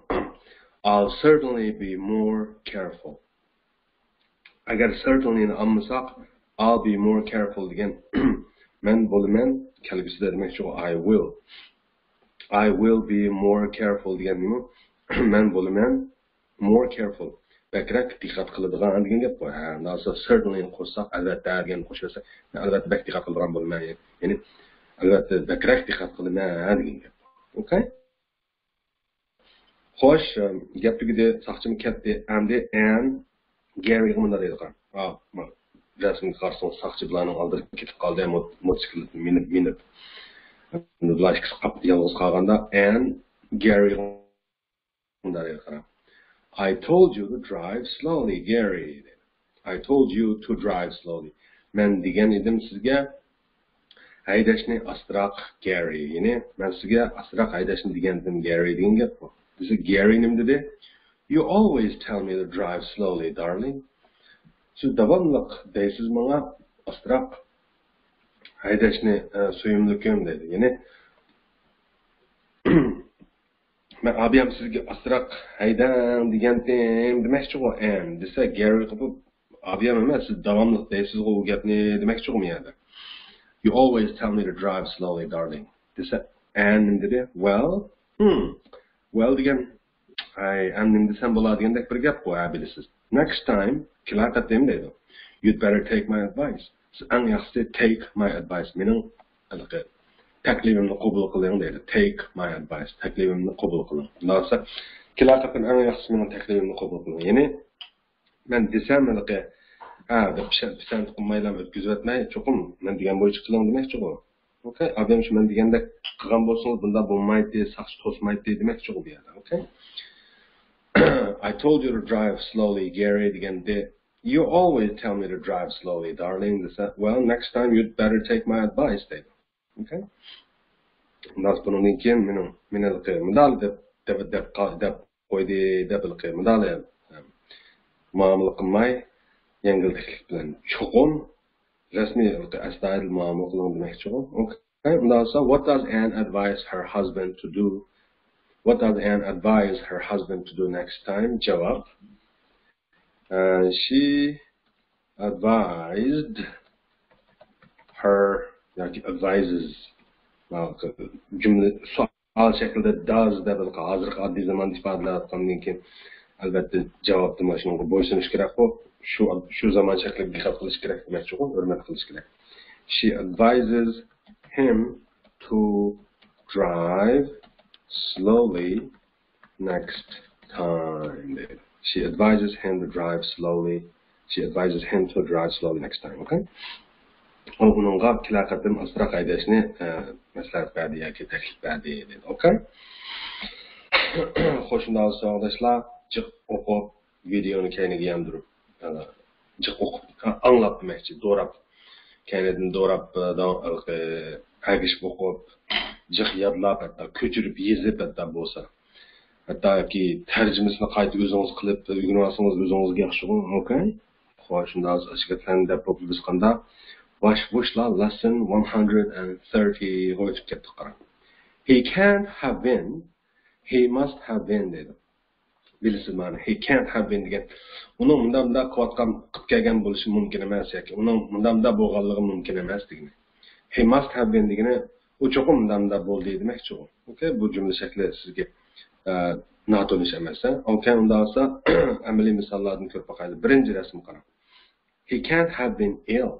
I'll certainly be more careful. Agar certainly ni olmasak, I'll be more careful degan. Men bo'laman kelgusida demakchi I will. I will be more careful degan nima? Men bo'laman more careful. Bakrak diqqat qiladigan degan gap bor. Nasa certainly qo'shsak, albatta degan qo'shilsa, albatta bak diqqat qiladigan bo'laman. Ya'ni albatta bakrak diqqat qilaman degan gap. Okay? Xo'sh, gap tugidi, saqchim ketdi. Endi and Gary bunday deydi qara. Rasmga qarasang saqchi bilanning oldida ketib qoldi, mototsiklni minib. Bular ikkisi qapda yolg'iz qolganda and Gary bunday deydi qara. I told you to drive slowly, Gary. I told you to drive slowly. Men degan edim sizga haydashni astroq, Gary. Ya'ni men sizga astroq haydashni degandim, Gary degan gap bu. Desa Gary nim dedi? You always tell me to drive slowly, darling. Siz davomliq deysiz menga astroq haydashni suyumlikim dedi. Ya'ni men abiyam sizga astroq haydang degandim demoqchi u am desa Gary qilib abiyam emas, siz davomliq deysiz u gapni demoqchi u menda. You always tell me to drive slowly, darling. Desa and dedi. Well degan am desam bo'ladigandek bir gap qo'ya bilasiz. Next time kilaqatim dedi. You'd better take my advice. Ang yaxshisi take my advice. Mening taklifimni qabul qiling dedi. Take my advice. Taklifimni qabul qiling. Nasa kilaqatim ang yaxshisi mening taklifimni qabul qiling. Ya'ni men desam deb pisand qilmaylar o'tkazib o'tmay, cho'qim men degan bo'yicha qiling demoqchi u. Okay? Abim shu men deganda qilgan bo'lsangiz bunda bo'lmaydi, saqchi to'smaydi demoqchi u bu yerda. Okay? I told you to drive slowly, Gary deganda you always tell me to drive slowly, darling. Well, next time you'd better take my advice, dedi. Okay? Nas bundan keyin meni medal deb qo'ydi deb medal muomala qilmay yengillik bilan cho'qim rasmiy astoydil muomala qiling demoqchi u. Okay? So what does Anne advise her husband to do? What does Anne advise her husband to do next time? Jawab. She advised her, advises, cümle sual şeklinde does da bir hazır adli zaman ifadeler atkandan keyin albatta javobni mana shunga bo'ysunish kerak bu. Shu zaman shaklida diqqat qilish kerak demoqchi u, hurmat qilish kerak. She advises him to drive slowly next time. She advises him to drive slowly. She advises him to drive slowly next time. Okay? Onunga kilaqatim astroq haydashni maslahat berdi yoki taklif berdi dedi. Okay? Xo'shundan so'ngdashlar jiq o'qib videoni keyiniga ham turib jiq o'qib anglab demoqchi, do'rab keyinidan do'rab agishib o'qib jiq yodlab hatto ko'chirib yezib hatto bo'lsa hattoki tarjimasini qayta o'zingiz qilib o'rganib olsangiz o'zingizga yaxshi. Okay? Xo'shundan so'ng deb biz qanda boshlar lesson 130 o'tib ketdi qara. He can't have been, he must have been dedi. Bilasiz ma'ni he can't have been degan uni undamda qilib kelgan bo'lishi mumkin emas yoki uni undamda bo'lganligi mumkin emas degan. He must have been degani u cho'qim undamda bo'ldi demoqchi u. Okay? Bu jumla shakli sizga notonish emas. Okay, unda olsa amaliy misollarni ko'rib boqaylik. Birinchi rasm qarang. He can't have been ill.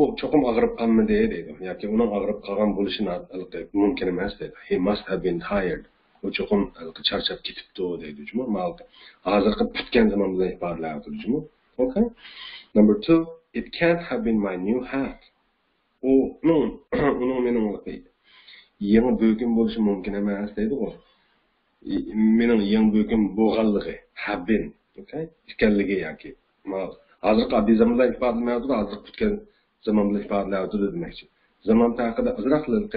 U cho'qim og'rib qolmadi deydi yoki uning og'rib qolgan bo'lishi mumkin emas deydi. He must have been tired. U cho'qim charchab ketibdi deydi. Hozirgi putgan zaman bilan ifodalayapti. Okay? Number 2, it can't have been my new hat. Uning mening yangi bo'kim bo'lishi mumkin emas deydi u. Mening yangi bo'kim bo'lganligi have been. Okay? Ekanligi yoki hozirgi oddiy zaman bilan ifodalayapti, hozirgi putgan zaman bilan ifodalayapti demoqchi. Zaman haqida azroqlik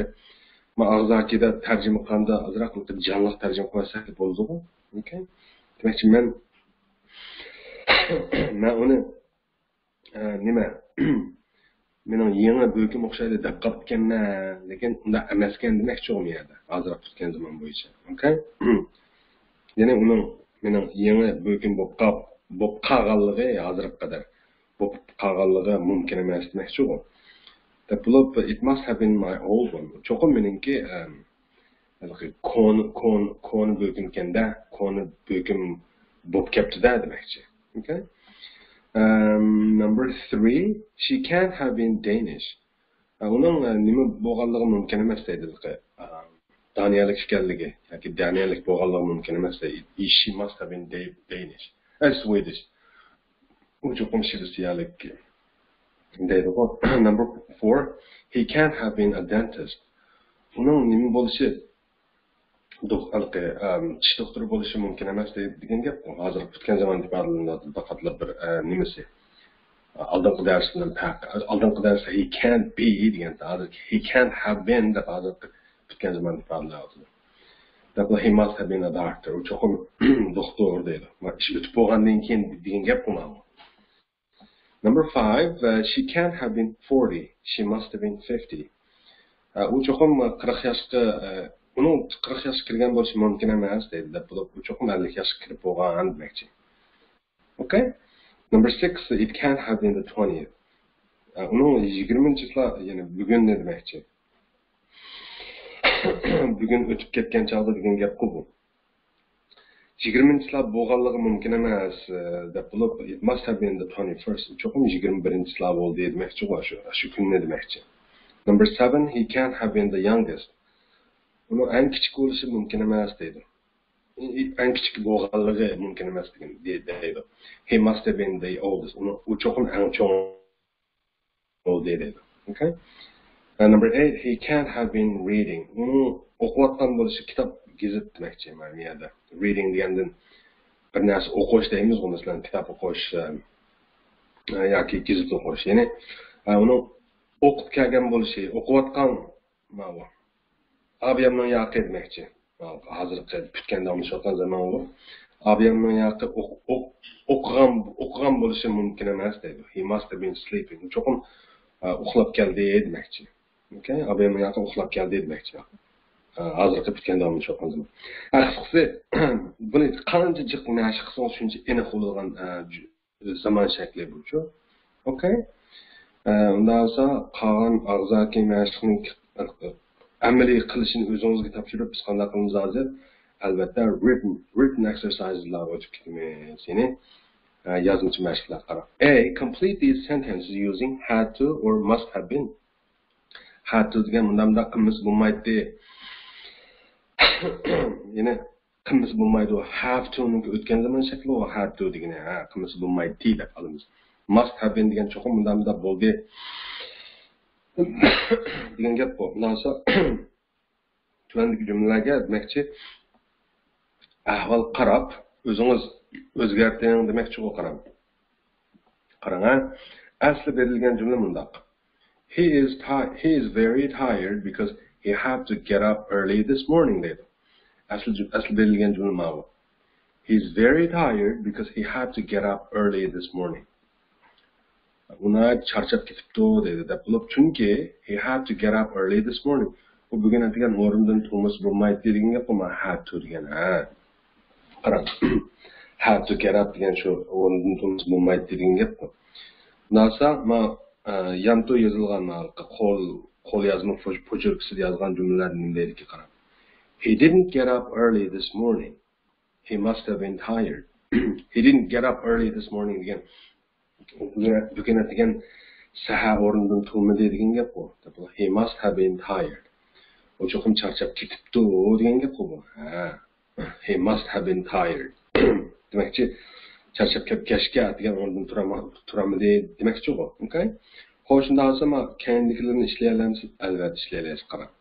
ma'zakida tarjima qilganda azroqlik jonliq tarjima qilsak bo'ladi-ku. Okay? Demakchi men uni nima mening yangi bo'kim o'xshaydi deb qolibganman, lekin unda emaskan demoqchi u yerda. Hozirgi tutgan zaman bo'yicha. Okay? Ya'ni mening yangi bo'kim bo'lib qolganligi hozirga qadar bo'lib qolganligi mumkin emas demoqchi u. It must have been my old one. Cho'qim meningki kon bo'kim kenda, kon bo'kim bo'lib ketdi demoqchi. Okay? Number 3, she can't have been Danish. Uning nima bo'lganligi mumkin emas deydi. Daniyalik ekanligi yoki daniyalik bo'lganligi mumkin emas deydi. She must have been Danish. Swedish. Bu çokum şivsiyalik deydi. Number 4, he can't have been a dentist. Bunun nima bo'lishi tish doktori bo'lishi mumkin emas degan gap. Hozir o'tgan zamonda ifodalanadi faqatlar bir nimasi. Oldingi dars bilan oldingi darsda he can't be degan hozir he can't have been deb hozir o'tgan zamonda ifodalanadi. That he must have been a doctor. U çokum doktor deydi. Ish o'tib bo'lgandan keyin degan gap bu. Number 5, she can't have been 40. She must have been 50. U çokum 40 yaşga uning 40 yaşga kirgan bo'lishi mumkin emas deydi. Bu çokum 50 yaşga kirib bo'lgan demakchi. Okay? Number 6, it can't have been the 20th. Uning 20-yil, ya'ni bugun ne demakchi? Bugun o'tib ketgan chog'da degan gap bu. 20-yil bo'lganligi mumkin emas deb bo'lib, it must have been the 21st. Cho'qim 21-yil bo'ldi demakchi shu kunni demakchi. Number 7, he can't have been the youngest. Uni eng kichik bo'lishi mumkin emas deydi. Eng kichik bo'lganligi mumkin emas degan deydi. He must have been the oldest. U cho'qim eng cho'ng bo'ldi deydi. Okay? Number 8, he can't have been reading. Uni o'qiyotgan bo'lishi kitob gazet demakchi mana yerda. Reading degandan bir narsa o'qish deymiz, masalan kitob o'qish yoki gazet o'qish. Ya'ni uni o'qib kelgan bo'lishi, o'qiyotgan mana abiyamning yaqi demakchi. Hozir kutgan davomlashayotgan zaman u abiyamning yaqi o'qigan bo'lishi mumkin emas deydi. He must have been sleeping. Cho'qim uxlab keldi demakchi. Okay? Abiyamning yaqi uxlab keldi demakchi. Hozir kutgan davomlashayotgan zaman. Qisqasi buni qancha jiq mashq qilsangiz shuncha aniq bo'lgan zaman shakli bu-chu. Okay? Undan so'ng qolgan og'zaki mashqning amaliy qilishini o'zingizga topshirib biz qanday qilamiz hozir? Albatta written exerciseslar o'tib ketamiz. Ya'ni yozuvchi mashqlar qarab. A. Complete these sentences using had to or must have been. Had to degan bunda qilmas bo'lmaydi. Ya'ni qilmas bo'lmaydi. Have to ning o'tgan zaman shakli o had to degani qilmas bo'lmaydi deb olamiz. Must have been degan cho'qim bunda bo'ldi. degan gap bu. Bundan so'ng tuandagi jumlalarga demakchi ahvol qarab o'zingiz o'zgartiring demakchi u qarang. Qarang, asli berilgan jumla bundoq. He is very tired because he had to get up early this morning deydi. Asli berilgan jumla bu. He is very tired because he had to get up early this morning. Una charchab ketibdi deydi deb bo'lib, chunki he had to get up early this morning. Bu bugun aytgan o'rindan turmas bo'lmaydi degan gap bu had to degan. Qarang. Had to get up degan shu o'rindan turmas bo'lmaydi degan gap bu. Nasa ma yanto yozilgan qo'l yozma pochirkisida yozgan jumlalar nima deydi qarang. He didn't get up early this morning. He must have been tired. He didn't get up early this morning degan. Bugun degan saha o'rindan turmadi degan gap bu. He must have been tired. O cho'qim charchab ketibdi degan gap bu. He must have been tired. Demakchi charchab kashga degan o'rindan turamadi demakchi bu. Okay? Xo'sh, shundan so'ng kendiklarini ishlayolamiz, albatta ishlayolamiz qarang.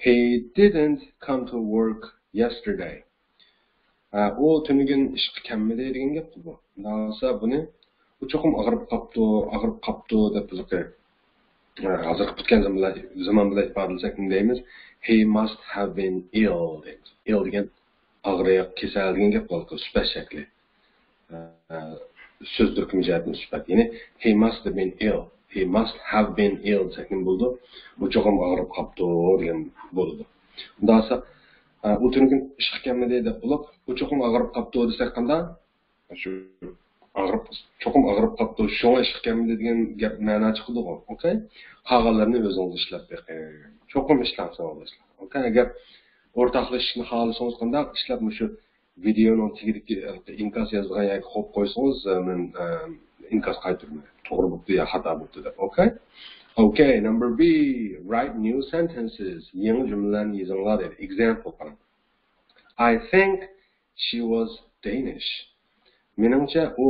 He didn't come to work yesterday. O tunugun ishga kelmadi degan gap bu. Bundan so'ng buni bu cho'qim og'rib qopdi deb biz hozir kutgan zaman bilan ifodalasak deymiz. He must have been ill. Ill degan og'riq, kasal degan gap bo'ldi, sifat shakli. So'z turkum jihatdan sifat. Ya'ni he must have been ill. He must have been ill degan bo'ldi. Bu cho'qim og'rib qopdi degan bo'ldi. Undan so'ng u tunugun ishga kelmadi deb bo'lib, bu cho'qim og'rib qopdi desak qanday? Shu cho'qim og'rib qopdi, shunga ishga kelmadi degan gap ma'no chiqdi. Okay? Qolganlarni o'zingiz ishlab beqing. Cho'qim ishlamsangiz. Okay? Agar o'rtoqlashishni xohlasangiz qanday ishlab shu videoning tagidagi inkas yozgan yoki qo'yib qo'ysangiz, men inkas qaytarmayman. To'g'ri bo'ldi yo xato bo'ldi deb. Okay? Okay, number B, write new sentences. Yangi jumlalarni yozinglar dedi. Example qarang. I think she was Danish. Menimcha u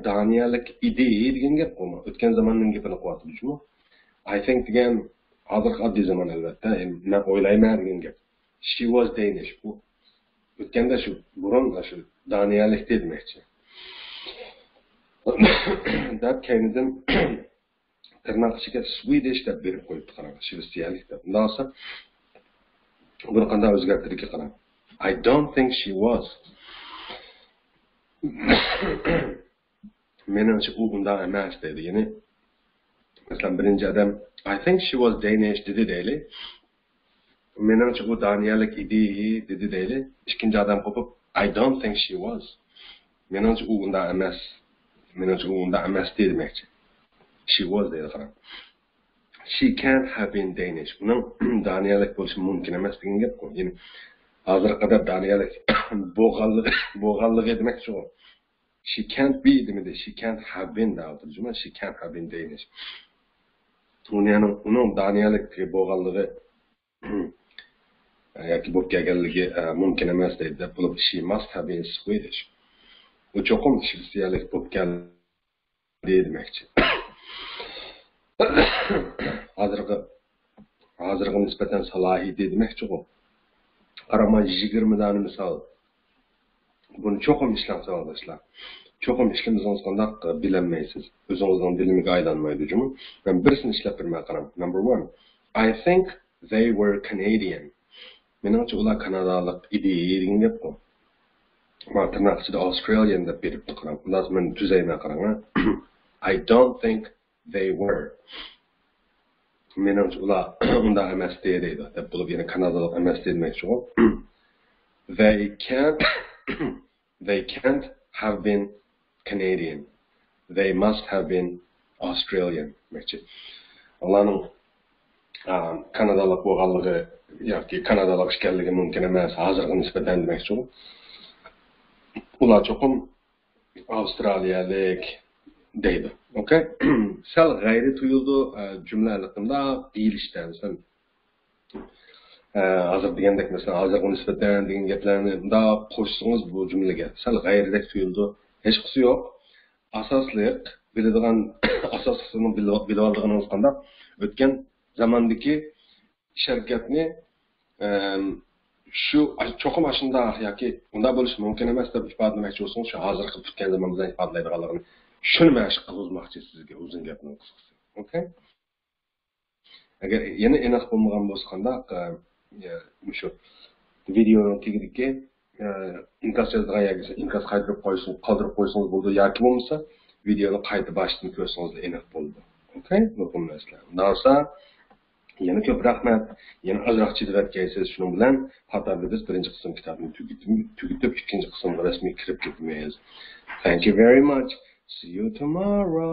Daniyalik ide degan gap qo'yma. O'tgan zamonning gapini qilyapti-ku. I think degan hozirgi oddiy zamon albatta. Men o'ylayman degan gap. She was Danish. Bu o'tganda shu burun shu Daniyalik demoqchi. Dab keynidan tırnak ichiga Swedish deb berib qo'yibdi qarang. Shvetsiyalik deb. Undan olsa buni qanday o'zgartirishga qarang. I don't think she was. Menimcha u bunday emas dedi. Ya'ni masalan birinchi odam I think she was Danish dedi deyli. Menimcha u Daniyalik edi dedi deyli. Ikkinchi odam qo'pib I don't think she was. Menimcha u bunday emas. Menimcha u bunday emas demoqchi. She was dedi qarang. She can't have been Danish. Uning Daniyalik bo'lishi mumkin emas degan gap qo'y. Ya'ni hozirga qadar Daniyalik bo'lganligi demoqchi u. She can't be demedi. She can't have been deyapti. She can't have been Danish. Uning Daniyalik bo'lganligi yoki bo'lib kelganligi mumkin emas deydi. Bo'lib she must have been Swedish. U cho'qim shvetsiyalik bo'lib keldi demoqchi. Hozirga nisbatan salohiyat demoqchi u. Qarama 20 dani misol. Buni cho'qim ishlatsa olasizlar. Cho'qim ishlamingiz qanday bilmaysiz. O'zingizning dilingizga aylanmaydi-ku. Men birisini ishlab bermay qaram. Number 1. I think they were Canadian. Menimcha ular Kanadalik edi degan gap bu. Tırnak içinde Australian deb beribdi qaram. Bundan men tuzayman qarang. I don't think they were. Menimcha ular unda emas deydi deb bo'lib yana Kanadalik emas demoqchi u. They can't have been Canadian. They must have been Australian. Ularning Kanadalik bo'lganligi yoki Kanadalik ekanligi mumkin emas. Hozirga nisbatan demoqchi u. Ular cho'qim Avstraliyalik deydi. Okay? Sal g'ayri tuyuldi jumlalarida deyilishdan so'ng hozir degandek masalan hozirga nisbatan degan gaplarni bunda qo'shsangiz bu jumlaga sal g'ayridek tuyuldi. Hech qisi yo'q. Asosliq biladigan asosini bilib olganingiz qanday o'tgan zamondagi sharkatni shu cho'qim ashunda yoki unda bo'lishi mumkin emas deb ifodalamoqchi bo'lsangiz, shu hozirgi o'tgan zamonda ifodalaydiganligini shuni mashq qilmoqchi sizga uzun gapning qisqasi. Okay? Agar yana aniq bo'lmagan bo'lsa qanday shu videoning tagidagi inkas yozgan yoki inkas qoldirib qo'ysangiz bo'ldi yoki bo'lmasa videoni qayta boshdan ko'rsangiz aniq bo'ldi. Okay? Muhim narsalar. Narsa yana ko'p rahmat. Yana ozroq chidvatgaysiz. Shuning bilan xatarda biz birinchi qism kitobni tugatib ikkinchi qismga rasmiy kirib ketmaymiz. Thank you very much. See you tomorrow.